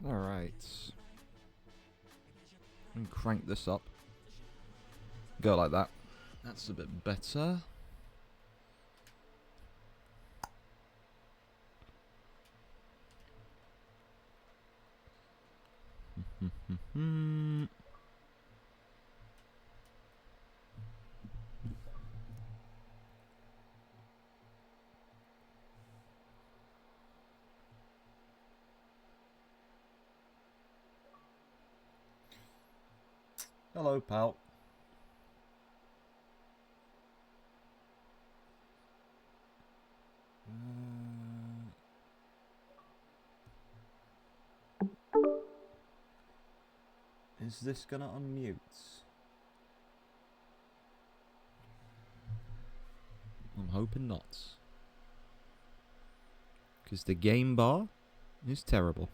Alright. And crank this up. Go like that. That's a bit better. Hello, pal. Is this gonna unmute? I'm hoping not. Because the game bar is terrible.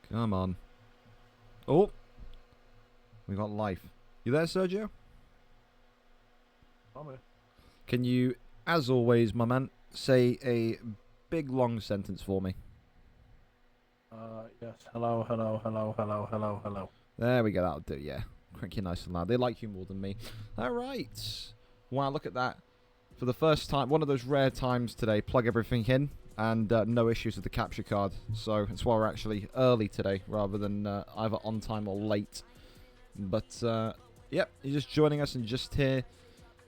Come on. Oh! We got life. You there, Sergio? I'm here. Can you, as always, my man, say a big long sentence for me? Yes. Hello, hello, hello, hello, hello, hello. There we go, that'll do, yeah. Crank you nice and loud. They like you more than me. Alright. Wow, look at that. For the first time, one of those rare times today, plug everything in, and no issues with the capture card. So that's why we're actually early today, rather than either on time or late. But, yep, you're just joining us and just here.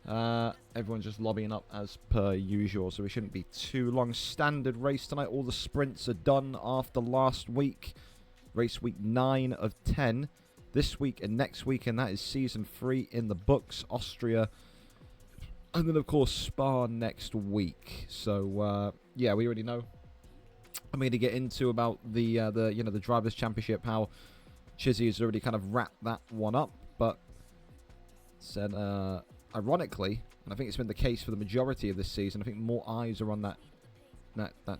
Everyone's just lobbying up as per usual, so we shouldn't be too long. Standard race tonight. All the sprints are done after last week. Race week 9 of 10. This week and next week, and that is season 3 in the books. Austria. And then, of course, Spa next week. So, yeah, we already know. I'm going to get into about the Drivers' Championship, how Chizzy has already kind of wrapped that one up. But, said, ironically, and I think it's been the case for the majority of this season, I think more eyes are on that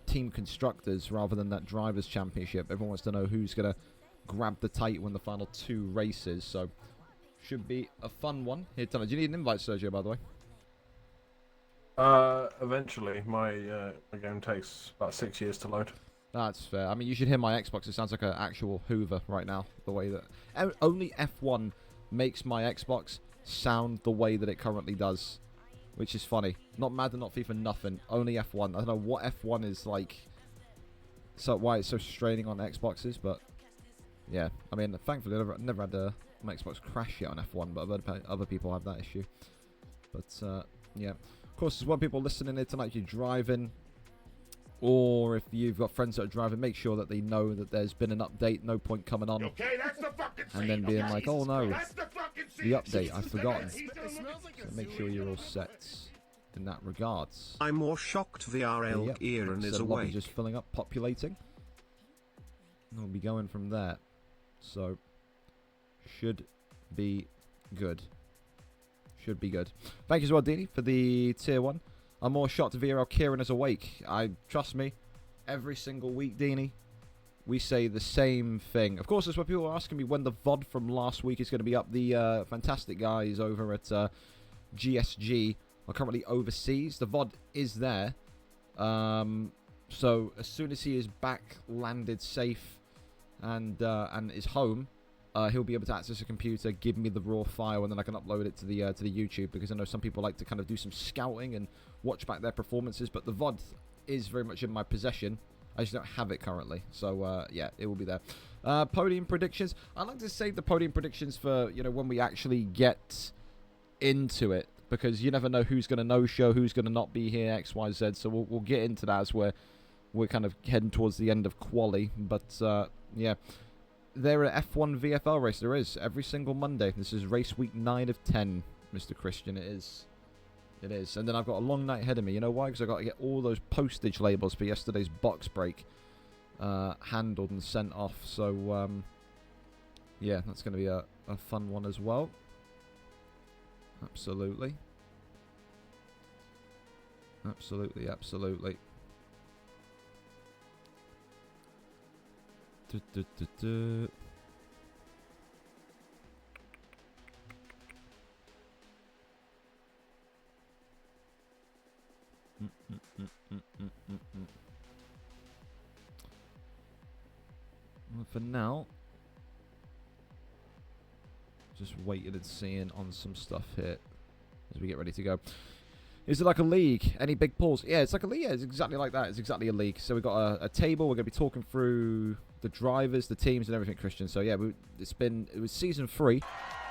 Team Constructors rather than that Drivers' Championship. Everyone wants to know who's going to grab the title in the final 2 races. So, should be a fun one here tonight. Do you need an invite, Sergio, by the way? Eventually, my game takes about 6 years to load. That's fair. I mean, you should hear my Xbox. It sounds like an actual Hoover right now. The way that only F1 makes my Xbox sound the way that it currently does, which is funny. Not Madden, not FIFA, nothing. Only F1. I don't know what F1 is like. So why it's so straining on Xboxes, but yeah. I mean, thankfully, I've never had my Xbox crash yet on F1, but I've heard other people have that issue. But yeah. Of course, there's one people listening here tonight. If you're driving, or if you've got friends that are driving, make sure that they know that there's been an update. No point coming on Okay, that's the fucking and then being like, "Oh no, the update, I've forgotten." So make sure you're all set in that regards. I'm more shocked VRL Kieran is awake. Just filling up, populating. And we'll be going from there. So should be good. Should be good. Thank you as well, Dini, for the tier 1. I'm more shocked VRL Kieran is awake. Trust me, every single week, Dini, we say the same thing. Of course, that's why people are asking me when the VOD from last week is going to be up. The fantastic guys over at GSG are currently overseas. The VOD is there. So as soon as he is back, landed safe, and is home, he'll be able to access a computer, give me the raw file, and then I can upload it to the YouTube, because I know some people like to kind of do some scouting and watch back their performances, but the VOD is very much in my possession. I just don't have it currently. So, yeah, it will be there. Podium predictions. I like to save the podium predictions for, when we actually get into it, because you never know who's going to no-show, who's going to not be here, X, Y, Z. So we'll get into that as we're kind of heading towards the end of quali. But, yeah. There are F1 VFL race. There is every single Monday. This is race week 9 of 10, Mr. Christian. It is. It is. And then I've got a long night ahead of me. You know why? Because I've got to get all those postage labels for yesterday's box break handled and sent off. So, yeah, that's going to be a fun one as well. Absolutely. Absolutely, absolutely. for now, just waiting and seeing on some stuff here as we get ready to go. Is it like a league? Any big pulls? Yeah, it's like a league. Yeah, it's exactly like that. It's exactly a league. So we've got a table. We're going to be talking through the drivers, the teams, and everything, Christian. So yeah, it was season 3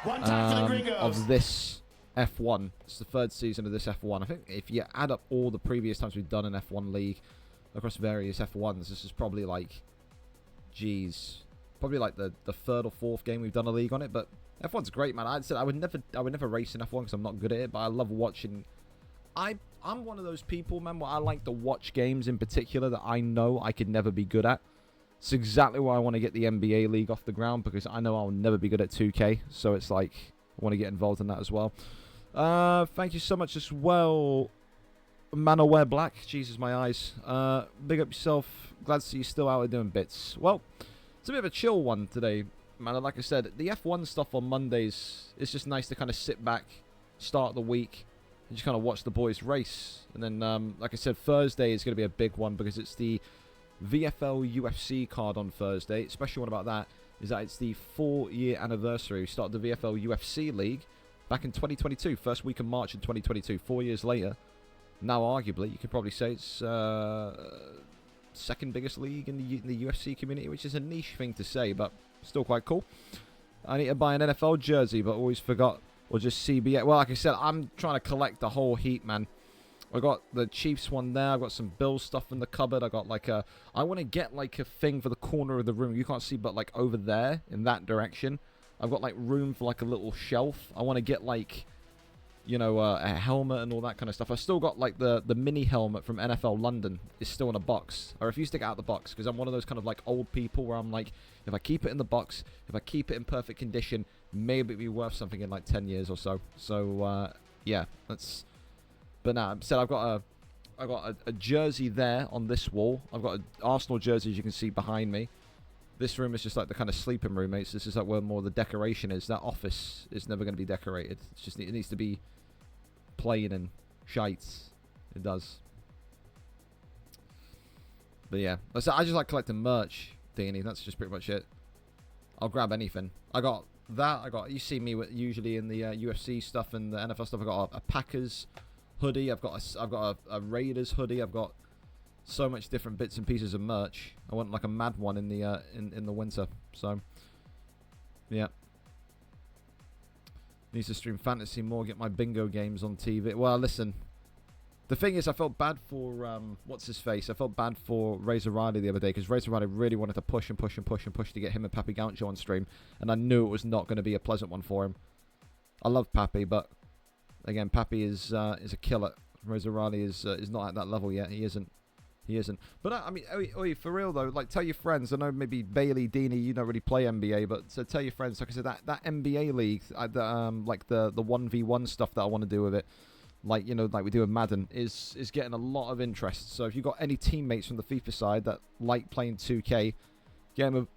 of this F1. It's the 3rd season of this F1. I think if you add up all the previous times we've done an F1 league across various F1s, this is probably like, probably like the 3rd or 4th game we've done a league on it. But F1's great, man. I would never race in F1 because I'm not good at it, but I love watching. I'm one of those people, man, where I like to watch games in particular that I know I could never be good at. It's exactly why I want to get the NBA League off the ground, because I know I'll never be good at 2K. So it's like, I want to get involved in that as well. Thank you so much as well, Manoware Black. Jesus, my eyes. Big up yourself. Glad to see you still out there doing bits. Well, it's a bit of a chill one today, man. Like I said, the F1 stuff on Mondays, it's just nice to kind of sit back, start the week, and just kind of watch the boys race. And then, like I said, Thursday is going to be a big one because it's the VFL UFC card on Thursday. The special one about that is that it's the 4-year anniversary. We started the VFL UFC League back in 2022, first week of March in 2022, 4 years later. Now, arguably, you could probably say it's second biggest league in the UFC community, which is a niche thing to say, but still quite cool. I need to buy an NFL jersey, but always forgot, or just CBA. Well, like I said, I'm trying to collect the whole heap, man. I got the Chiefs one there. I've got some Bills stuff in the cupboard. I got like I want to get like a thing for the corner of the room. You can't see, but like over there in that direction, I've got like room for like a little shelf. I want to get like, you know, a helmet and all that kind of stuff. I still got like the mini helmet from NFL London is still in a box. I refuse to get out the box because I'm one of those kind of like old people where I'm like, if I keep it in the box, if I keep it in perfect condition, maybe it'd be worth something in like 10 years or so. So yeah, that's. But now, said I've got a jersey there on this wall. I've got an Arsenal jersey, as you can see behind me. This room is just like the kind of sleeping room, mates. This is like where more the decoration is. That office is never going to be decorated. It's just it needs to be plain and shite. It does. But yeah, so I just like collecting merch, Deanie. That's just pretty much it. I'll grab anything. I got that. You see me usually in the UFC stuff and the NFL stuff. I got a Packers hoodie. I've got a Raiders hoodie. I've got so much different bits and pieces of merch. I want like a mad one in the winter. So yeah, needs to stream fantasy more. Get my bingo games on TV. Well, listen. The thing is, I felt bad for what's his face. I felt bad for Razor Riley the other day because Razor Riley really wanted to push to get him and Pappy Gaucho on stream, and I knew it was not going to be a pleasant one for him. I love Pappy, but again, Pappy is a killer. Razor Riley is not at that level yet. He isn't. But I mean, for real though, like tell your friends. I know maybe Bailey, Deanie, you don't really play NBA, but so tell your friends. Like I said, that NBA league, like the 1v1 stuff that I want to do with it. Like, you know, like we do with Madden, is getting a lot of interest. So if you've got any teammates from the FIFA side that like playing 2K, get them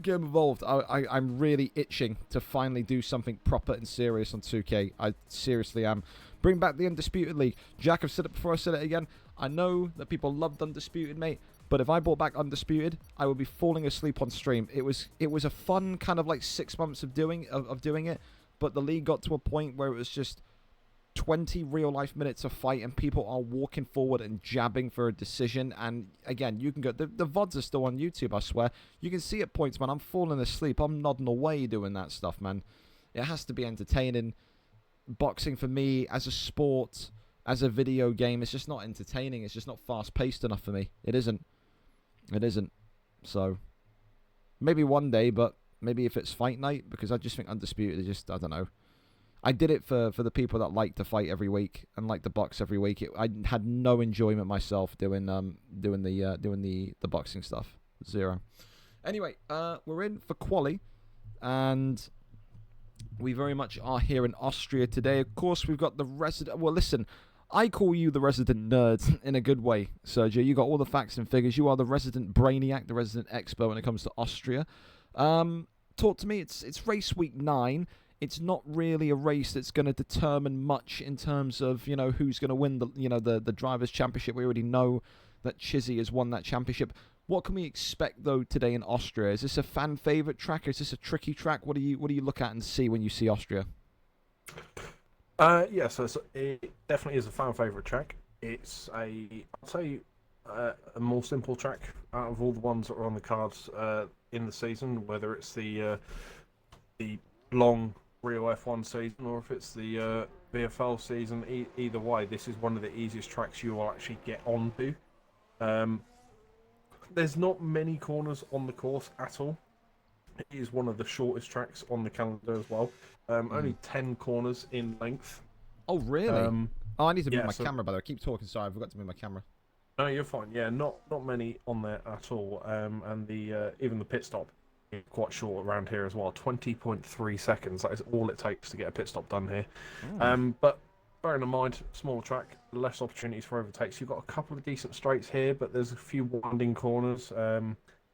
involved. I'm really itching to finally do something proper and serious on 2K. I seriously am. Bring back the Undisputed League. Jack, I've said it before, I said it again. I know that people loved Undisputed, mate. But if I brought back Undisputed, I would be falling asleep on stream. It was a fun kind of like 6 months of doing it. But the league got to a point where it was just 20 real-life minutes of fight and people are walking forward and jabbing for a decision. And again, you can go, the VODs are still on YouTube, I swear. You can see at points, man, I'm falling asleep. I'm nodding away doing that stuff, man. It has to be entertaining. Boxing for me, as a sport, as a video game, it's just not entertaining. It's just not fast-paced enough for me. It isn't. So, maybe one day, but maybe if it's fight night, because I just think Undisputed is just, I don't know. I did it for the people that like to fight every week and like to box every week. I had no enjoyment myself doing the boxing stuff. Zero. Anyway, we're in for quali, and we very much are here in Austria today. Of course, we've got the resident. Well, listen, I call you the resident nerd in a good way, Sergio. You got all the facts and figures. You are the resident brainiac, the resident expert when it comes to Austria. Talk to me. It's race week 9. It's not really a race that's going to determine much in terms of, you know, who's going to win the Drivers' Championship. We already know that Chizzy has won that championship. What can we expect though today in Austria? Is this a fan favorite track? Is this a tricky track? What do you look at and see when you see Austria? Yeah, so it definitely is a fan favorite track. It's I'd say a more simple track out of all the ones that are on the cards in the season. Whether it's the long Rio F1 season or if it's the VFL season, either way, this is one of the easiest tracks you will actually get onto. There's not many corners on the course at all. It is one of the shortest tracks on the calendar as well. Only 10 corners in length. Oh, really? I need to move my so, camera, by the way. Keep talking, sorry, I forgot to move my camera. No, you're fine. Yeah, not many on there at all. And the even the pit stop is quite short around here as well. 20.3 seconds. That is all it takes to get a pit stop done here. But bearing in mind, smaller track, less opportunities for overtakes. You've got a couple of decent straights here, but there's a few winding corners.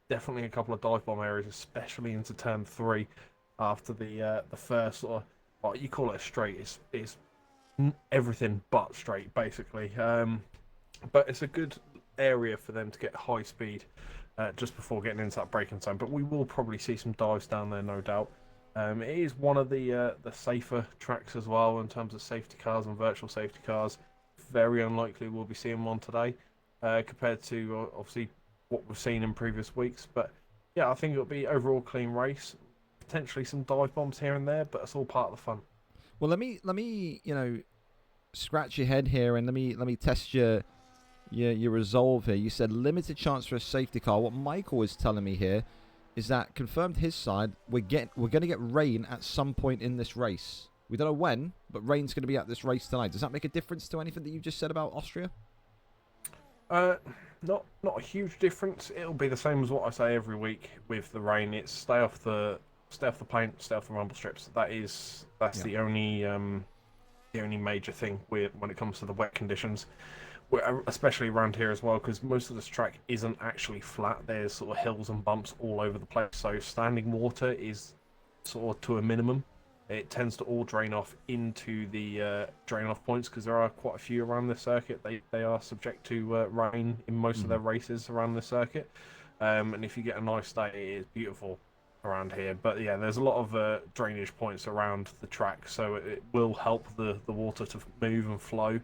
Definitely a couple of dive bomb areas, especially into turn 3 after the first sort of, well, you call it a straight. It's everything but straight, basically. But it's a good area for them to get high speed just before getting into that braking zone. But we will probably see some dives down there, no doubt. It is one of the safer tracks as well in terms of safety cars and virtual safety cars. Very unlikely we'll be seeing one today compared to obviously what we've seen in previous weeks. But yeah, I think it'll be overall clean race. Potentially some dive bombs here and there, but it's all part of the fun. Well, let me scratch your head here and let me test your resolve here. You said limited chance for a safety car. What Michael is telling me here is that confirmed his side, we're going to get rain at some point in this race. We don't know when, but rain's going to be at this race tonight. Does that make a difference to anything that you just said about Austria? Not a huge difference. It'll be the same as what I say every week with the rain. It's stay off the paint, stay off the rumble strips. That's the only major thing when it comes to the wet conditions. Especially around here as well, because most of this track isn't actually flat. There's sort of hills and bumps all over the place, so standing water is sort of to a minimum. It tends to all drain off into the drain off points, because there are quite a few around this circuit. They are subject to rain in most of their races around the circuit, and if you get a nice day, it is beautiful around here. But yeah, there's a lot of drainage points around the track, so it will help the water to move and flow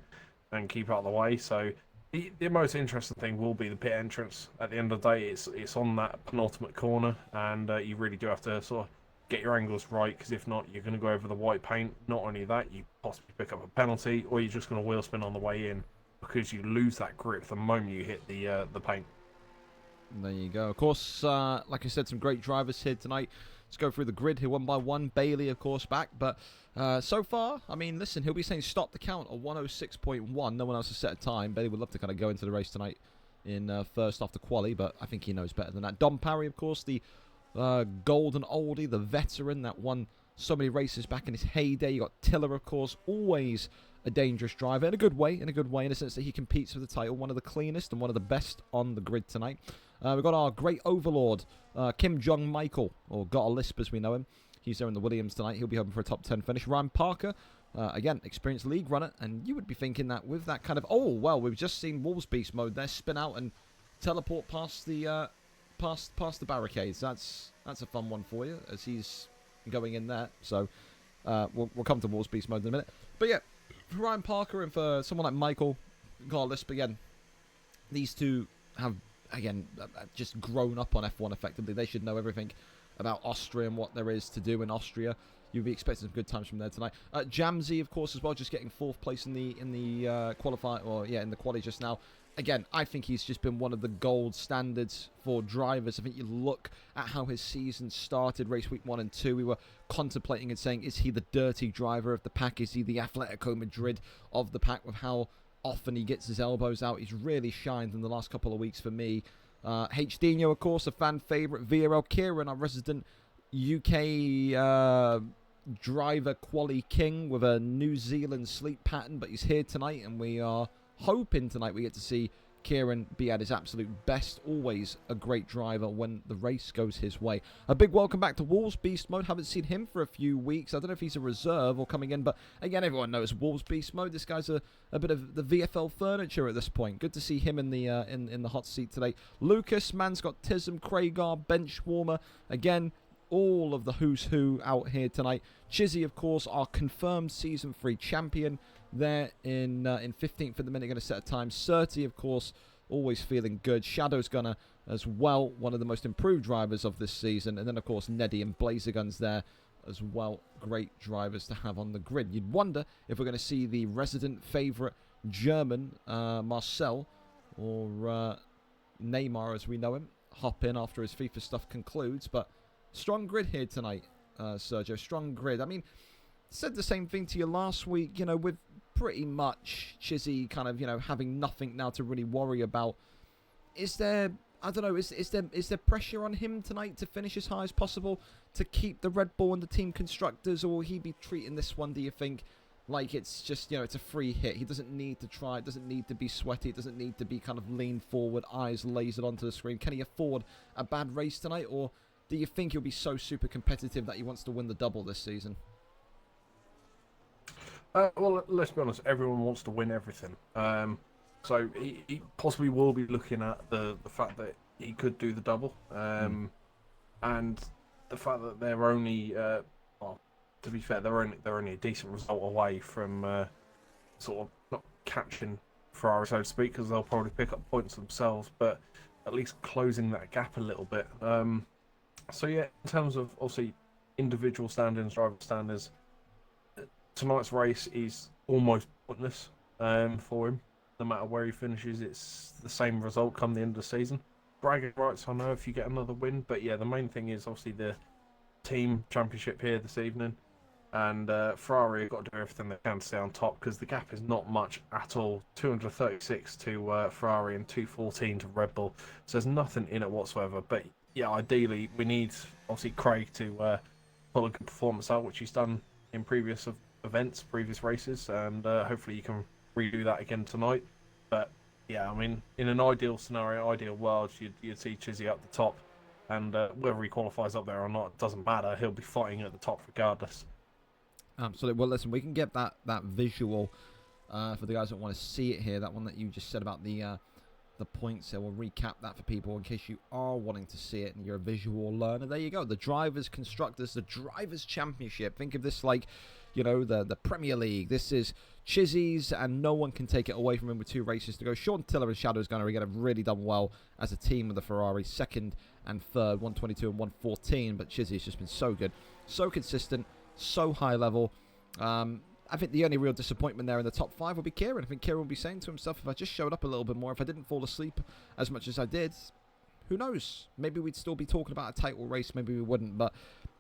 and keep out of the way. So the most interesting thing will be the pit entrance. At the end of the day, it's on that penultimate corner, and you really do have to sort of get your angles right, because if not, you're going to go over the white paint. Not only that, you possibly pick up a penalty, or you're just going to wheel spin on the way in, because you lose that grip the moment you hit the paint. There you go. Of course, like I said, some great drivers here tonight. Let's go through the grid here one by one. Bailey, of course, back. But so far, I mean, listen, he'll be saying stop the count at 106.1. No one else has set a time. Bailey would love to kind of go into the race tonight in first after quali, but I think he knows better than that. Dom Parry, of course, the golden oldie, the veteran that won so many races back in his heyday. You got Tiller, of course, always a dangerous driver in a good way, in the sense that he competes for the title. One of the cleanest and one of the best on the grid tonight. We've got our great overlord, Kim Jong-Michael, or Got a Lisp as we know him. He's there in the Williams tonight. He'll be hoping for a top 10 finish. Ryan Parker, again, experienced league runner, and you would be thinking that with that kind of, oh, well, we've just seen Wolves Beast mode there, spin out and teleport past the past the barricades. That's a fun one for you, as he's going in there. So we'll come to Wolves Beast mode in a minute. But yeah, for Ryan Parker and for someone like Michael, Got a Lisp again, these two have, again, just grown up on F1 effectively. They should know everything about Austria and what there is to do in Austria. You'll be expecting some good times from there tonight. Jamsey, of course, as well, just getting 4th place in the qualify, or yeah, in the quali just now. Again, I think he's just been one of the gold standards for drivers. I think you look at how his season started, race week 1 and 2. We were contemplating and saying, is he the dirty driver of the pack? Is he the Atletico Madrid of the pack, with how often he gets his elbows out? He's really shined in the last couple of weeks for me. H-Dino, of course, a fan favourite. VRL Kieran, our resident UK driver quali king with a New Zealand sleep pattern, but he's here tonight, and we are hoping tonight we get to see Kieran be at his absolute best. Always a great driver when the race goes his way. A big welcome back to Wolves Beast Mode. Haven't seen him for a few weeks. I don't know if he's a reserve or coming in, but again, everyone knows Wolves Beast Mode. This guy's a bit of the VFL furniture at this point. Good to see him in the in the hot seat today. Lucas, man's got Tism, Craigar, bench warmer. Again, all of the who's who out here tonight. Chizzy, of course, our confirmed Season 3 champion. There in 15th at the minute, going to set a time. Surty, of course, always feeling good. Shadow's Gunner as well, one of the most improved drivers of this season. And then, of course, Neddy and Blazer Guns there as well. Great drivers to have on the grid. You'd wonder if we're going to see the resident favourite German, Marcel, or Neymar as we know him, hop in after his FIFA stuff concludes. But strong grid here tonight, Sergio. Strong grid. I mean, said the same thing to you last week, with pretty much Chizzy kind of, having nothing now to really worry about. Is there, I don't know, is there pressure on him tonight to finish as high as possible, to keep the Red Bull and the Team Constructors, or will he be treating this one, do you think, like it's just, it's a free hit? He doesn't need to try, it doesn't need to be sweaty, it doesn't need to be kind of lean forward, eyes lasered onto the screen. Can he afford a bad race tonight, or do you think he'll be so super competitive that he wants to win the double this season? Well, let's be honest, everyone wants to win everything. So he possibly will be looking at the fact that he could do the double. And the fact that they're only, well, to be fair, they're only a decent result away from sort of not catching Ferrari, so to speak, because they'll probably pick up points themselves, but at least closing that gap a little bit. So yeah, in terms of obviously individual standings, driver standings, tonight's race is almost pointless for him. No matter where he finishes, it's the same result come the end of the season. Bragging rights, I know, if you get another win, but yeah, the main thing is obviously the team championship here this evening, and Ferrari have got to do everything they can to stay on top, because the gap is not much at all. 236 to Ferrari and 214 to Red Bull, so there's nothing in it whatsoever. But yeah, ideally we need obviously Craig to pull a good performance out, which he's done in previous events, previous races, and hopefully you can redo that again tonight. But yeah, I mean, in an ideal scenario, ideal world, you'd see Chizzy up the top, and whether he qualifies up there or not, it doesn't matter. He'll be fighting at the top regardless. Absolutely. Well, listen, we can get that visual for the guys that want to see it here. That one that you just said about the points there. We'll recap that for people in case you are wanting to see it and you're a visual learner. There you go. The Drivers' Constructors, the Drivers' Championship. Think of this like, the Premier League. This is Chizzy's, and no one can take it away from him with 2 races to go. Sean Tiller and Shadow's Gunner again have really done well as a team with the Ferrari, 2nd and 3rd, 122 and 114. But Chizzy's just been so good, so consistent, so high level. I think the only real disappointment there in the top 5 will be Kieran. I think Kieran will be saying to himself, if I just showed up a little bit more, if I didn't fall asleep as much as I did, who knows? Maybe we'd still be talking about a title race, maybe we wouldn't. But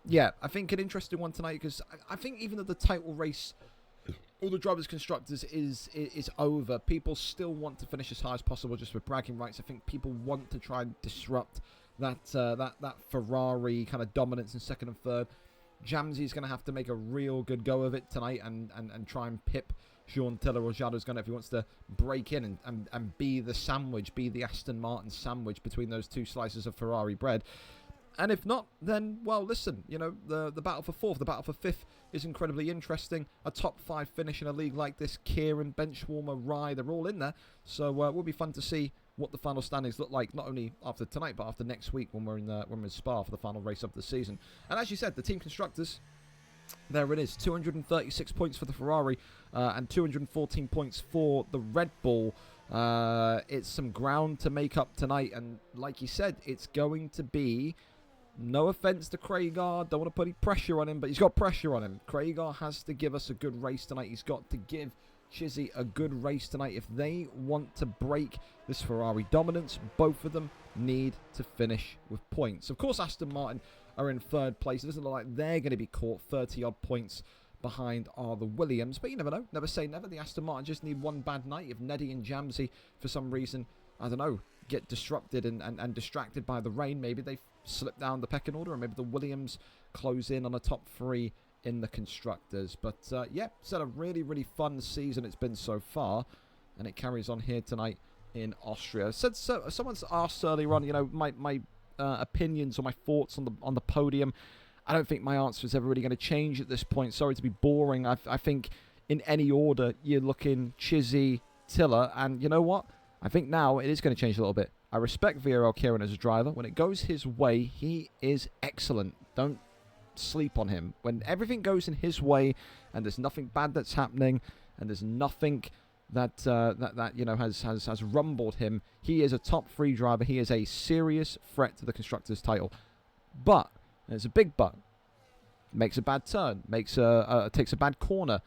yeah, I think an interesting one tonight, because I think even though the title race, all the Drivers' Constructors is over, people still want to finish as high as possible just with bragging rights. I think people want to try and disrupt that Ferrari kind of dominance in 2nd and 3rd. Jamsy's going to have to make a real good go of it tonight and try and pip Sean Tiller or Shadow's Gunner if he wants to break in and be the sandwich, be the Aston Martin sandwich between those 2 slices of Ferrari bread. And if not, then, well, listen, the battle for 4th, the battle for 5th is incredibly interesting. A top 5 finish in a league like this, Kieran, Benchwarmer, Rye, they're all in there. So it will be fun to see what the final standings look like, not only after tonight, but after next week when we're in Spa for the final race of the season. And as you said, the Team Constructors, there it is, 236 points for the Ferrari and 214 points for the Red Bull. It's some ground to make up tonight, and like you said, it's going to be, no offense to Craigar, don't want to put any pressure on him, but he's got pressure on him. Craigar has to give us a good race tonight. He's got to give Chizzy a good race tonight. If they want to break this Ferrari dominance, both of them need to finish with points. Of course, Aston Martin are in 3rd place. It doesn't look like they're going to be caught 30-odd points behind are the Williams, but you never know. Never say never. The Aston Martin just need one bad night. If Neddy and Jamsey, for some reason, I don't know, get disrupted and distracted by the rain, maybe they slip down the pecking order, and maybe the Williams close in on a top 3 in the Constructors. But yeah, it's had a really, really fun season it's been so far, and it carries on here tonight in Austria. Someone's asked earlier on, my opinions or my thoughts on the podium. I don't think my answer is ever really going to change at this point. Sorry to be boring. I think in any order, you're looking Chizzy, Tiller, and you know what? I think now it is going to change a little bit. I respect VRL Kieran as a driver. When it goes his way, he is excellent. Don't sleep on him. When everything goes in his way and there's nothing bad that's happening and there's nothing that has rumbled him, he is a top 3 driver. He is a serious threat to the Constructors title. But there's a big but. Makes a bad turn, takes a bad corner,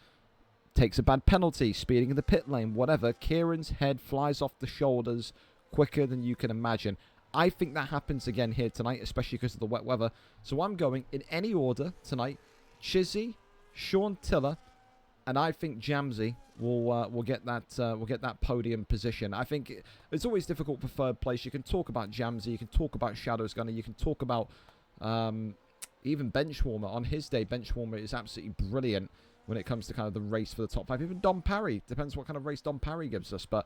takes a bad penalty, speeding in the pit lane, whatever. Kieran's head flies off the shoulders quicker than you can imagine. I think that happens again here tonight, especially because of the wet weather. So I'm going in any order tonight: Chizzy, Sean Tiller, and I think Jamsey will get that podium position. I think it's always difficult for third place. You can talk about Jamsey, you can talk about Shadows Gunner, you can talk about even Benchwarmer. On his day, Benchwarmer is absolutely brilliant when it comes to kind of the race for the top 5. Even Dom Parry, depends what kind of race Dom Parry gives us, but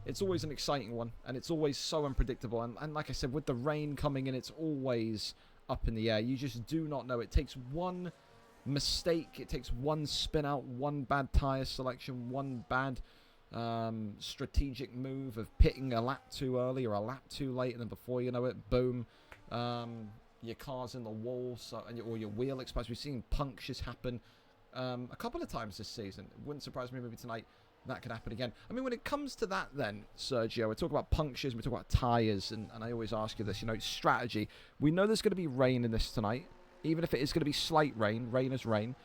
it's always an exciting one, and it's always so unpredictable. And like I said, with the rain coming in, it's always up in the air. You just do not know. It takes one mistake, it takes one spin out, one bad tyre selection, one bad strategic move of pitting a lap too early or a lap too late, and then before you know it, boom, your car's in the wall, or your wheel explodes. We've seen punctures happen a couple of times this season. It wouldn't surprise me maybe tonight that could happen again. I mean, when it comes to that then, Sergio, we talk about punctures, we talk about tyres, and I always ask you this, strategy. We know there's going to be rain in this tonight. Even if it is going to be slight rain, rain is rain.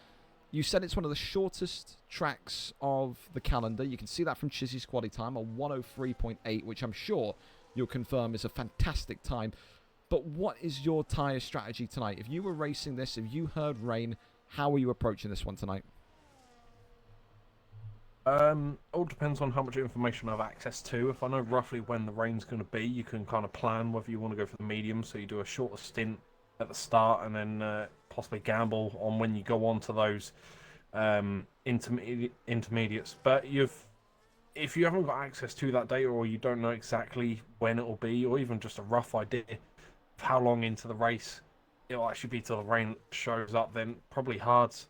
You said it's one of the shortest tracks of the calendar. You can see that from Chizzy's quality time, a 103.8, which I'm sure you'll confirm is a fantastic time. But what is your tyre strategy tonight? If you were racing this, if you heard rain, how are you approaching this one tonight? All depends on how much information I have access to. If I know roughly when the rain's going to be, you can kind of plan whether you want to go for the medium, so you do a shorter stint at the start and then possibly gamble on when you go on to those intermediates. But if you haven't got access to that data, or you don't know exactly when it will be, or even just a rough idea of how long into the race it'll actually be till the rain shows up, then probably hards.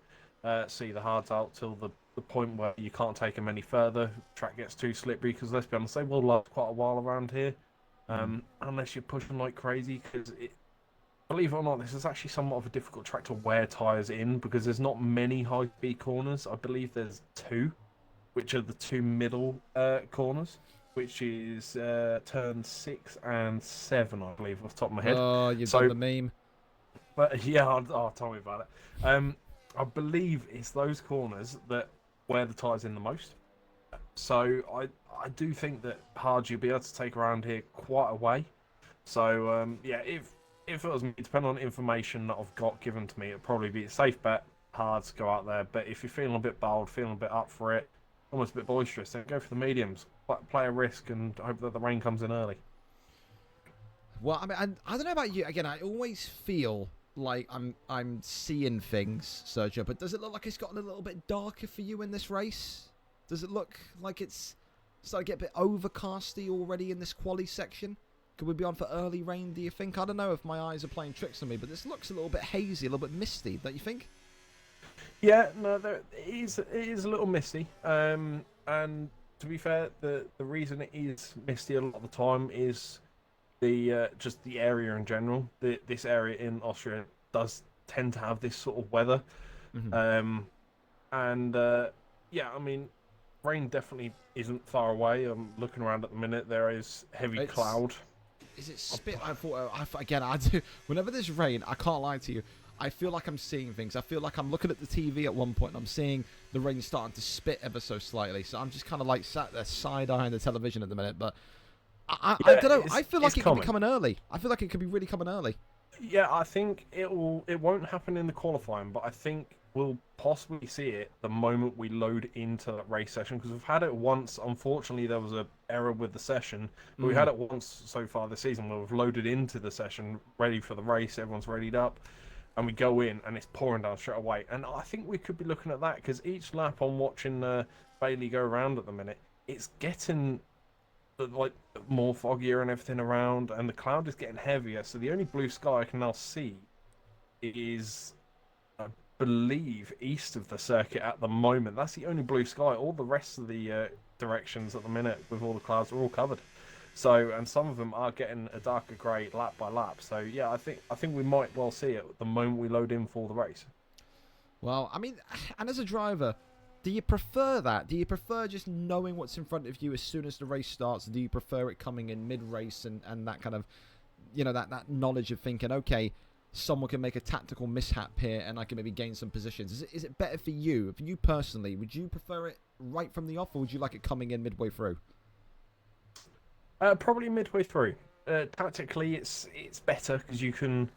See the hards out till the point where you can't take them any further. Track gets too slippery, because let's be honest, they will last quite a while around here, unless you're pushing like crazy. Because believe it or not, this is actually somewhat of a difficult track to wear tyres in, because there's not many high-speed corners. I believe there's 2, which are the 2 middle corners, which is turn 6 and 7, I believe, off the top of my head. Oh, you've done the meme. But yeah, tell me about it. I believe it's those corners that wear the tyres in the most. So I do think that hards you'll be able to take around here quite a way. So yeah, if it was me, depending on information that I've got given to me, it'd probably be a safe bet, hards, go out there. But if you're feeling a bit bold, feeling a bit up for it, almost a bit boisterous, then go for the mediums. Play a risk and hope that the rain comes in early. Well, I mean, I don't know about you. Again, I always feel like I'm seeing things, Sergio, but does it look like it's gotten a little bit darker for you in this race? Does it look like it's starting to get a bit overcasty already in this quali section? Could we be on for early rain, do you think? I don't know if my eyes are playing tricks on me, but this looks a little bit hazy, a little bit misty, don't you think? Yeah, no, it is a little misty. And to be fair, the reason it is misty a lot of the time is just the area in general. This area in Austria does tend to have this sort of weather. Mm-hmm. Yeah, I mean, rain definitely isn't far away. I'm looking around at the minute. There is heavy cloud. Is it spit? I thought again. I do. Whenever there's rain, I can't lie to you. I feel like I'm seeing things. I feel like I'm looking at the TV at one point and I'm seeing the rain starting to spit ever so slightly. So I'm just kind of like sat there side-eyeing the television at the minute. But I don't know. I feel like it could be coming early. I feel like it could be really coming early. Yeah, I think it won't happen in the qualifying, but I think we'll possibly see it the moment we load into that race session, because we've had it once. Unfortunately, there was an error with the session, but we had it once so far this season where we've loaded into the session, ready for the race, everyone's readied up, and we go in and it's pouring down straight away. And I think we could be looking at that, because each lap I'm watching Bailey go around at the minute, it's getting like more foggier and everything around, and the cloud is getting heavier. So the only blue sky I can now see is, I believe, east of the circuit at the moment. That's the only blue sky. All the rest of the directions at the minute, with all the clouds, are all covered. So, and some of them are getting a darker grey lap by lap. So yeah, I think we might well see it the moment we load in for the race. Well, I mean, and as a driver, do you prefer that? Do you prefer just knowing what's in front of you as soon as the race starts? Or do you prefer it coming in mid-race and that kind of, that knowledge of thinking, okay, someone can make a tactical mishap here and I can maybe gain some positions? Is it better for you? For you personally, would you prefer it right from the off, or would you like it coming in midway through? Probably midway through. Tactically, it's better because you can.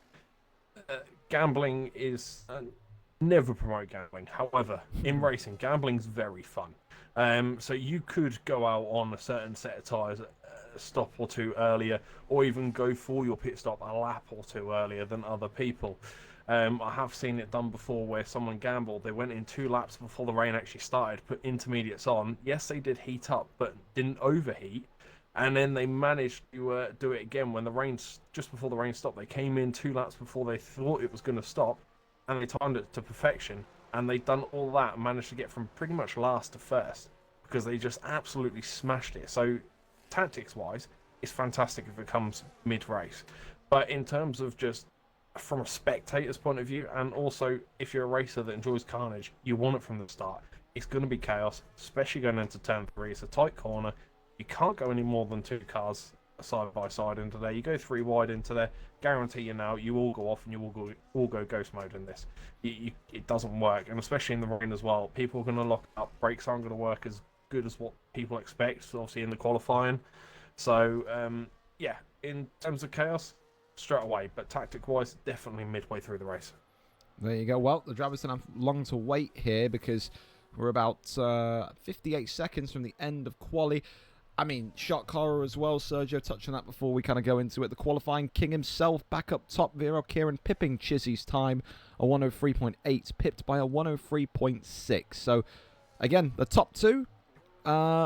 Gambling is never promote gambling. However, in racing, gambling's very fun. So you could go out on a certain set of tyres a stop or two earlier, or even go for your pit stop a lap or two earlier than other people. I have seen it done before where someone gambled. They went in 2 laps before the rain actually started, put intermediates on. Yes, they did heat up, but didn't overheat. And then they managed to do it again when just before the rain stopped. They came in 2 laps before they thought it was going to stop, and they timed it to perfection. And they'd done all that and managed to get from pretty much last to first because they just absolutely smashed it. So tactics-wise, it's fantastic if it comes mid-race. But in terms of just from a spectator's point of view, and also if you're a racer that enjoys carnage, you want it from the start. It's going to be chaos, especially going into turn 3. It's a tight corner. You can't go any more than 2 cars side by side into there. You go 3 wide into there, guarantee you now, you all go off and you all go ghost mode in this. It doesn't work, and especially in the rain as well. People are going to lock up. Brakes aren't going to work as good as what people expect, obviously in the qualifying. So, yeah, in terms of chaos, straight away. But tactic-wise, definitely midway through the race. There you go. Well, the drivers don't have long to wait here because we're about 58 seconds from the end of quali. I mean, shot caller as well. Sergio touched on that before we kind of go into it. The qualifying king himself back up top. Vero Kieran pipping Chizzy's time, a 103.8, pipped by a 103.6. So, again, the top 2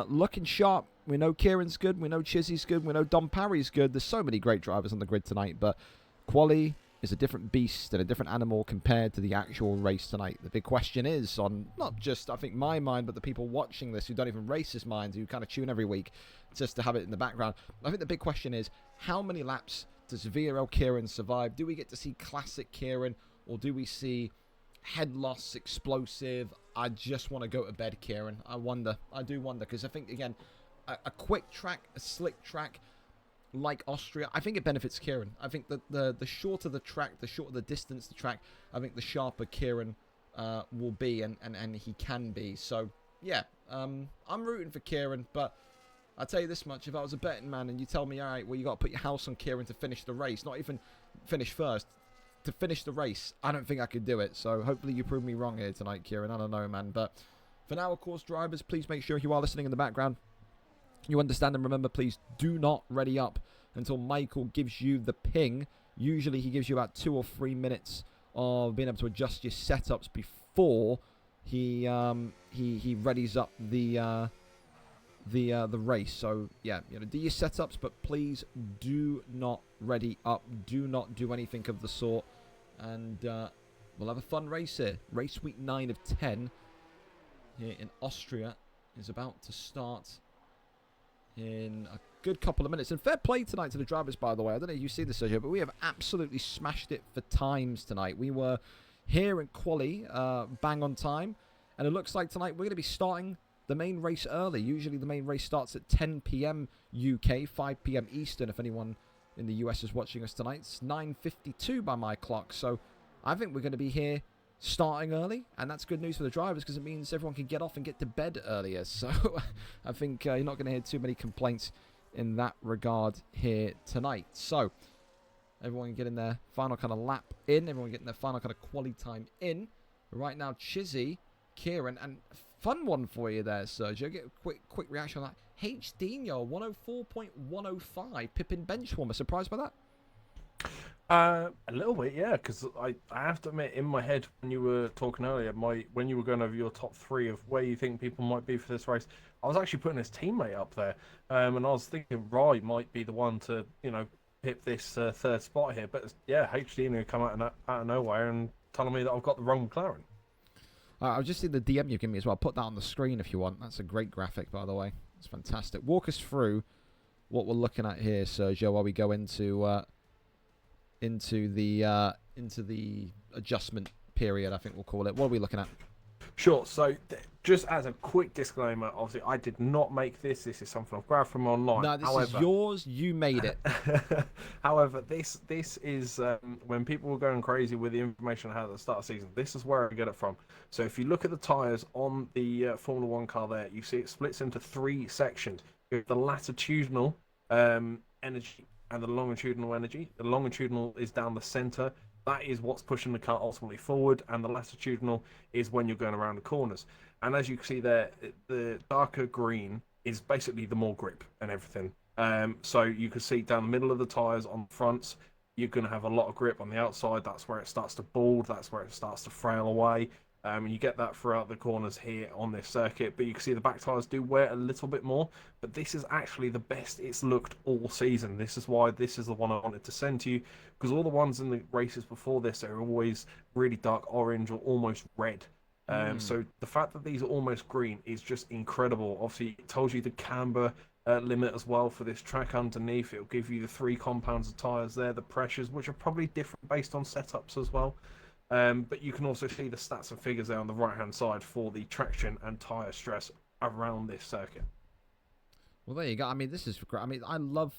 looking sharp. We know Kieran's good. We know Chizzy's good. We know Dom Parry's good. There's so many great drivers on the grid tonight, but quali is a different beast and a different animal compared to the actual race tonight. The big question is on not just, I think, my mind, but the people watching this who don't even race this mind, who kind of tune every week just to have it in the background. I think the big question is, how many laps does VRL Kieran survive? Do we get to see classic Kieran, or do we see head loss, explosive, I just want to go to bed Kieran? I wonder. I do wonder, because I think, again, a quick track, a slick track, like Austria, I think it benefits Kieran. I think that the shorter the track, the shorter the distance the track, I think the sharper Kieran will be, and he can be. So, yeah, I'm rooting for Kieran, but I'll tell you this much. If I was a betting man and you tell me, all right, well, you got to put your house on Kieran to finish the race, not even finish first, to finish the race, I don't think I could do it. So hopefully you prove me wrong here tonight, Kieran. I don't know, man. But for now, of course, drivers, please make sure you are listening in the background. You understand, and remember, please do not ready up until Michael gives you the ping. Usually he gives you about 2 or 3 minutes of being able to adjust your setups before he readies up the race. So yeah, do your setups, but please do not ready up. Do not do anything of the sort, and we'll have a fun race here. Race week 9 of 10 here in Austria is about to start in a good couple of minutes. And fair play tonight to the drivers, by the way. I don't know if you see this, Sergio, but we have absolutely smashed it for times tonight. We were here in quali, bang on time, and it looks like tonight we're going to be starting the main race early. Usually the main race starts at 10 p.m. UK, 5 p.m. Eastern, if anyone in the US is watching us tonight. It's 9:52 by my clock, so I think we're going to be here starting early, and that's good news for the drivers because it means everyone can get off and get to bed earlier. So I think you're not going to hear too many complaints in that regard here tonight. So everyone getting their final kind of lap in, everyone getting their final kind of quali time in. Right now, Chizzy, Kieran, and fun one for you there, Sergio. Get a quick reaction on that. H-Dino, 104.105, Pippin Benchwarmer. Surprised by that? A little bit, yeah, because I have to admit, in my head, when you were talking earlier, when you were going over your top 3 of where you think people might be for this race, I was actually putting his teammate up there, and I was thinking Rye might be the one to, hit this third spot here. But yeah, HD come out of nowhere and telling me that I've got the wrong McLaren. I've just seen the DM you've given me as well. I'll put that on the screen if you want. That's a great graphic, by the way. It's fantastic. Walk us through what we're looking at here, Sergio, while we go into the adjustment period, I think we'll call it. What are we looking at? Sure. So, just as a quick disclaimer, obviously, I did not make this. This is something I've grabbed from online. No, this is yours. You made it. However, this is when people were going crazy with the information I had at the start of the season. This is where I get it from. So, if you look at the tyres on the Formula 1 car there, you see it splits into 3 sections. You have the latitudinal energy and the longitudinal energy. The longitudinal is down the centre. That is what's pushing the car ultimately forward, and the latitudinal is when you're going around the corners. And as you can see there, the darker green is basically the more grip and everything. So you can see down the middle of the tyres on the fronts, you're going to have a lot of grip. On the outside, that's where it starts to bald, that's where it starts to frail away. And you get that throughout the corners here on this circuit. But you can see the back tyres do wear a little bit more. But this is actually the best it's looked all season. This is why this is the one I wanted to send to you. Because all the ones in the races before this are always really dark orange or almost red. So the fact that these are almost green is just incredible. Obviously, it tells you the camber limit as well for this track underneath. It'll give you the 3 compounds of tyres there, the pressures, which are probably different based on setups as well. But you can also see the stats and figures there on the right-hand side for the traction and tyre stress around this circuit. Well, there you go. I mean, this is great. I mean, I love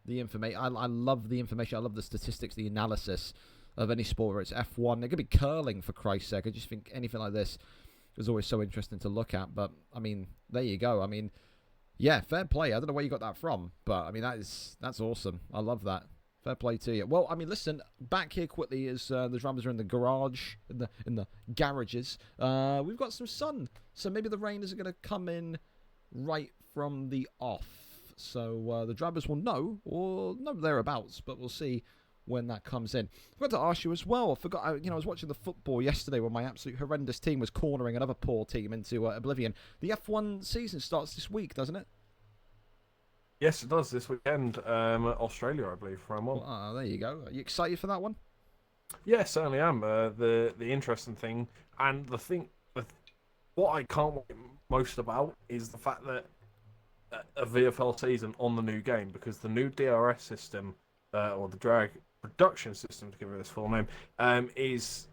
the information. I love the information. I love the statistics, the analysis of any sport, whether it's F1. It could be curling, for Christ's sake. I just think anything like this is always so interesting to look at. But, I mean, there you go. I mean, yeah, fair play. I don't know where you got that from, but, I mean, that's awesome. I love that. Fair play to you. Well, I mean, listen, back here quickly as the drivers are in the garage, in the garages. We've got some sun, so maybe the rain isn't going to come in right from the off. So the drivers will know, or no thereabouts, but we'll see when that comes in. I forgot to ask you as well. I was watching the football yesterday when my absolute horrendous team was cornering another poor team into oblivion. The F1 season starts this week, doesn't it? Yes, it does this weekend. Australia, I believe, for one. Well, there you go. Are you excited for that one? Yeah, certainly am. The interesting thing, and what I can't wait most about is the fact that a VFL season on the new game, because the new DRS system, or the drag production system, to give it its full name, is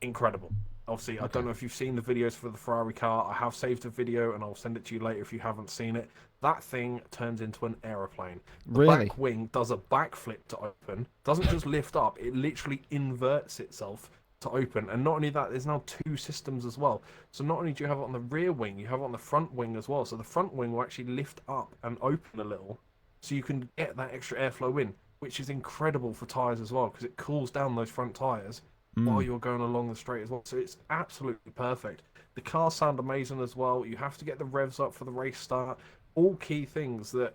incredible. Obviously, okay. I don't know if you've seen the videos for the Ferrari car. I have saved a video, and I'll send it to you later if you haven't seen it. That thing turns into an aeroplane. The back wing does a backflip to open. Doesn't just lift up. It literally inverts itself to open. And not only that, there's now 2 systems as well. So not only do you have it on the rear wing, you have it on the front wing as well. So the front wing will actually lift up and open a little, so you can get that extra airflow in, which is incredible for tyres as well, because it cools down those front tyres while you're going along the straight as well. So it's absolutely perfect. The cars sound amazing as well. You have to get the revs up for the race start. All key things that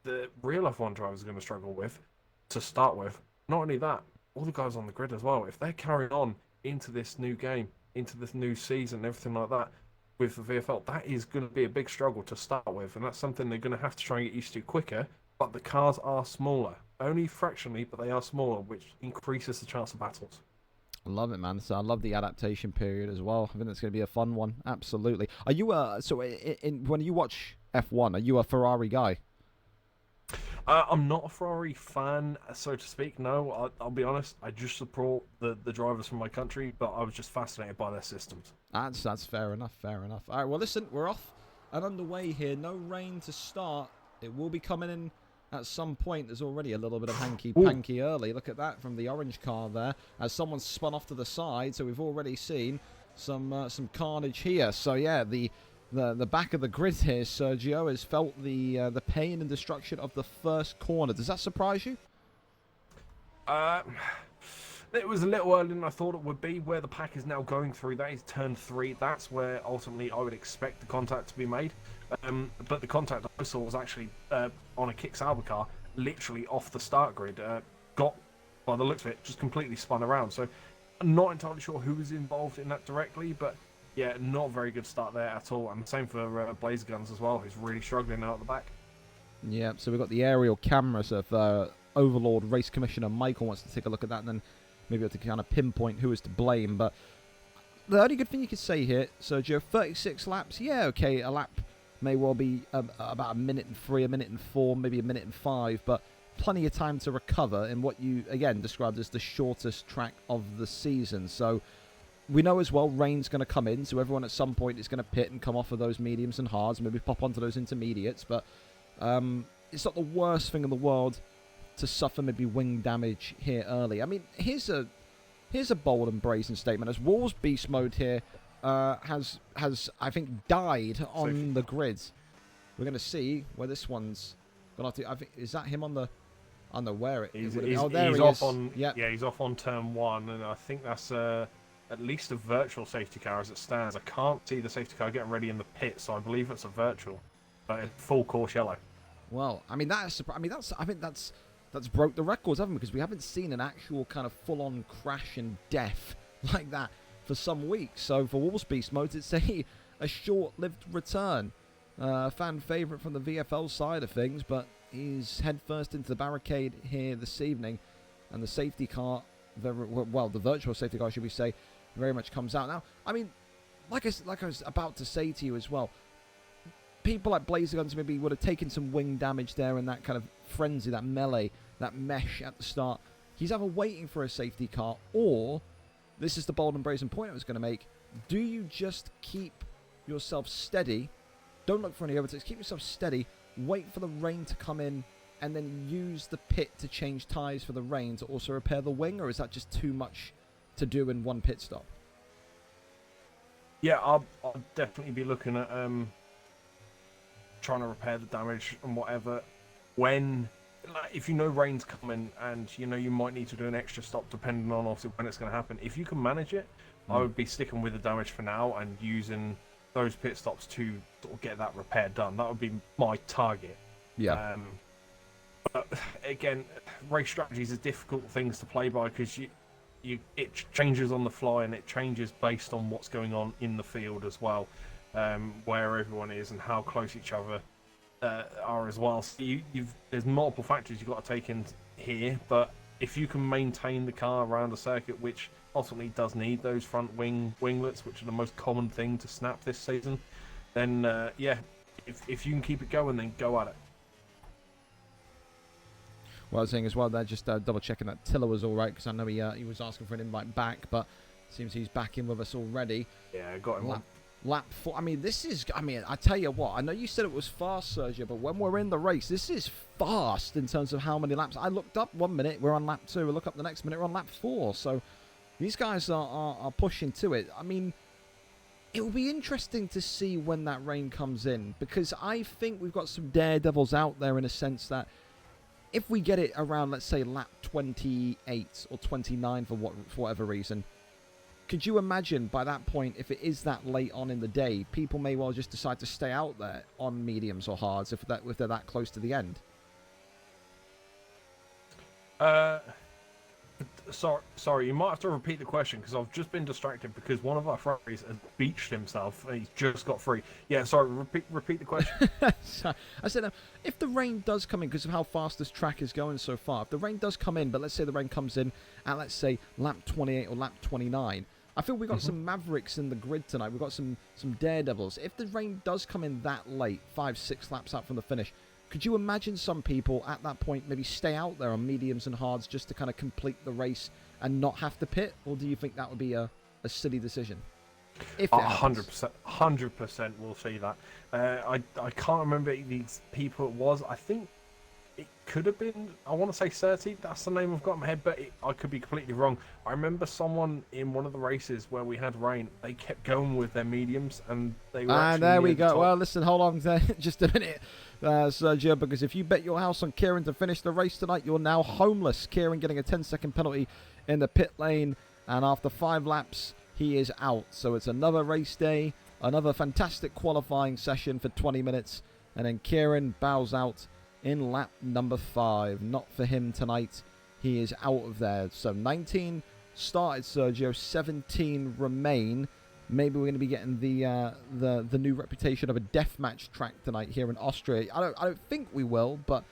the real F1 drivers are going to struggle with to start with. Not only that, all the guys on the grid as well. If they're carrying on into this new game, into this new season, everything like that, with the VFL, that is going to be a big struggle to start with. And that's something they're going to have to try and get used to quicker. But the cars are smaller. Only fractionally, but they are smaller, which increases the chance of battles. I love it, man. So I love the adaptation period as well. I think it's going to be a fun one. Absolutely. Are you when you watch F1, are you a Ferrari guy? I'm not a Ferrari fan, so to speak. No, I'll be honest. I just support the drivers from my country, but I was just fascinated by their systems. That's fair enough. Fair enough. All right. Well, listen, we're off and underway here. No rain to start. It will be coming in at some point. There's already a little bit of hanky-panky early. Look at that from the orange car there, as someone spun off to the side. So we've already seen some carnage here. So yeah, the back of the grid here, Sergio, has felt the pain and destruction of the first corner. Does that surprise you? It was a little earlier than I thought it would be. Where the pack is now going through, that is turn 3. That's where ultimately I would expect the contact to be made. But the contact I saw was actually on a Kick Sauber car, literally off the start grid. Got, by the looks of it, just completely spun around. So I'm not entirely sure who was involved in that directly, but Yeah, not a very good start there at all. And the same for Blazer Guns as well, who's really struggling out at the back. Yeah, so we've got the aerial cameras of Overlord Race Commissioner Michael wants to take a look at that, and then maybe have to kind of pinpoint who is to blame. But the only good thing you could say here, Sergio, 36 laps, yeah, okay, a lap may well be about 1 minute and 3, 1 minute and 4, maybe 1 minute and 5, but plenty of time to recover in what you, again, described as the shortest track of the season. So we know as well rain's going to come in, so everyone at some point is going to pit and come off of those mediums and hards, maybe pop onto those intermediates, but it's not the worst thing in the world to suffer maybe wing damage here early. I mean, here's a bold and brazen statement, as Wars Beast Mode here has I think died on the grid. We're going to see where this one's going to. I think, is that him on the where it? He's off on. Yep. Yeah, he's off on turn 1, and I think that's at least a virtual safety car as it stands. I can't see the safety car getting ready in the pit, so I believe it's a virtual, but in full course yellow. Well, I mean I think that's broke the records, haven't we? Because we haven't seen an actual kind of full-on crash and death like that for some weeks. So for Wolves Beast Mode, it's a short-lived return. Fan favourite from the VFL side of things, but he's head first into the barricade here this evening, and the safety car, the virtual safety car, should we say, very much comes out now. I mean, like I was about to say to you as well, people like Blazer Guns maybe would have taken some wing damage there in that kind of frenzy, that melee, that mesh at the start. He's either waiting for a safety car, or this is the bold and brazen point I was going to make. Do you just keep yourself steady? Don't look for any overtakes. Keep yourself steady. Wait for the rain to come in, and then use the pit to change tyres for the rain to also repair the wing, or is that just too much to do in one pit stop? Yeah, I'll definitely be looking at trying to repair the damage and whatever. If you know rain's coming and you know you might need to do an extra stop depending on obviously when it's going to happen, if you can manage it, I would be sticking with the damage for now and using those pit stops to sort of get that repair done. That would be my target. Yeah. But again, race strategies are difficult things to play by because it changes on the fly and it changes based on what's going on in the field as well, where everyone is and how close each other are as well. So there's multiple factors you've got to take in here, but if you can maintain the car around the circuit, which ultimately does need those front winglets, which are the most common thing to snap this season, then if you can keep it going, then go at it. Well, I was saying as well, they're just double checking that Tiller was all right, because I know he was asking for an invite back, but seems he's back in with us already. Yeah, got him. Lap 4. I mean, I tell you what, I know you said it was fast, Sergio, but when we're in the race, this is fast in terms of how many laps. I looked up 1 minute, we're on lap 2. We look up the next minute, we're on lap 4. So these guys are pushing to it. I mean, it will be interesting to see when that rain comes in, because I think we've got some daredevils out there in a sense that if we get it around, let's say, lap 28 or 29 for whatever reason, could you imagine by that point, if it is that late on in the day, people may well just decide to stay out there on mediums or hards if they're that close to the end? Sorry, you might have to repeat the question because I've just been distracted because one of our Ferraris has beached himself and he's just got free. Yeah, sorry, repeat the question. So, I said, if the rain does come in, because of how fast this track is going so far, if the rain does come in, but let's say the rain comes in at, let's say, lap 28 or lap 29, I feel we've got some Mavericks in the grid tonight. We've got some daredevils. If the rain does come in that late, 5-6 laps out from the finish, could you imagine some people at that point maybe stay out there on mediums and hards just to kind of complete the race and not have to pit? Or do you think that would be a silly decision? If 100% we'll see that. I can't remember these people it was. I think it could have been, I want to say 30, that's the name I've got in my head, but I could be completely wrong. I remember someone in one of the races where we had rain, they kept going with their mediums and they were actually there we go. Well, listen, hold on just a minute, Sergio, because if you bet your house on Kieran to finish the race tonight, you're now homeless. Kieran getting a 10-second penalty in the pit lane, and after 5 laps, he is out. So it's another race day, another fantastic qualifying session for 20 minutes, and then Kieran bows out in lap number 5. Not for him tonight. He is out of there. So 19 started, Sergio. 17 remain. maybe we're going to be getting the new reputation of a deathmatch track tonight here in Austria. I don't think we will, but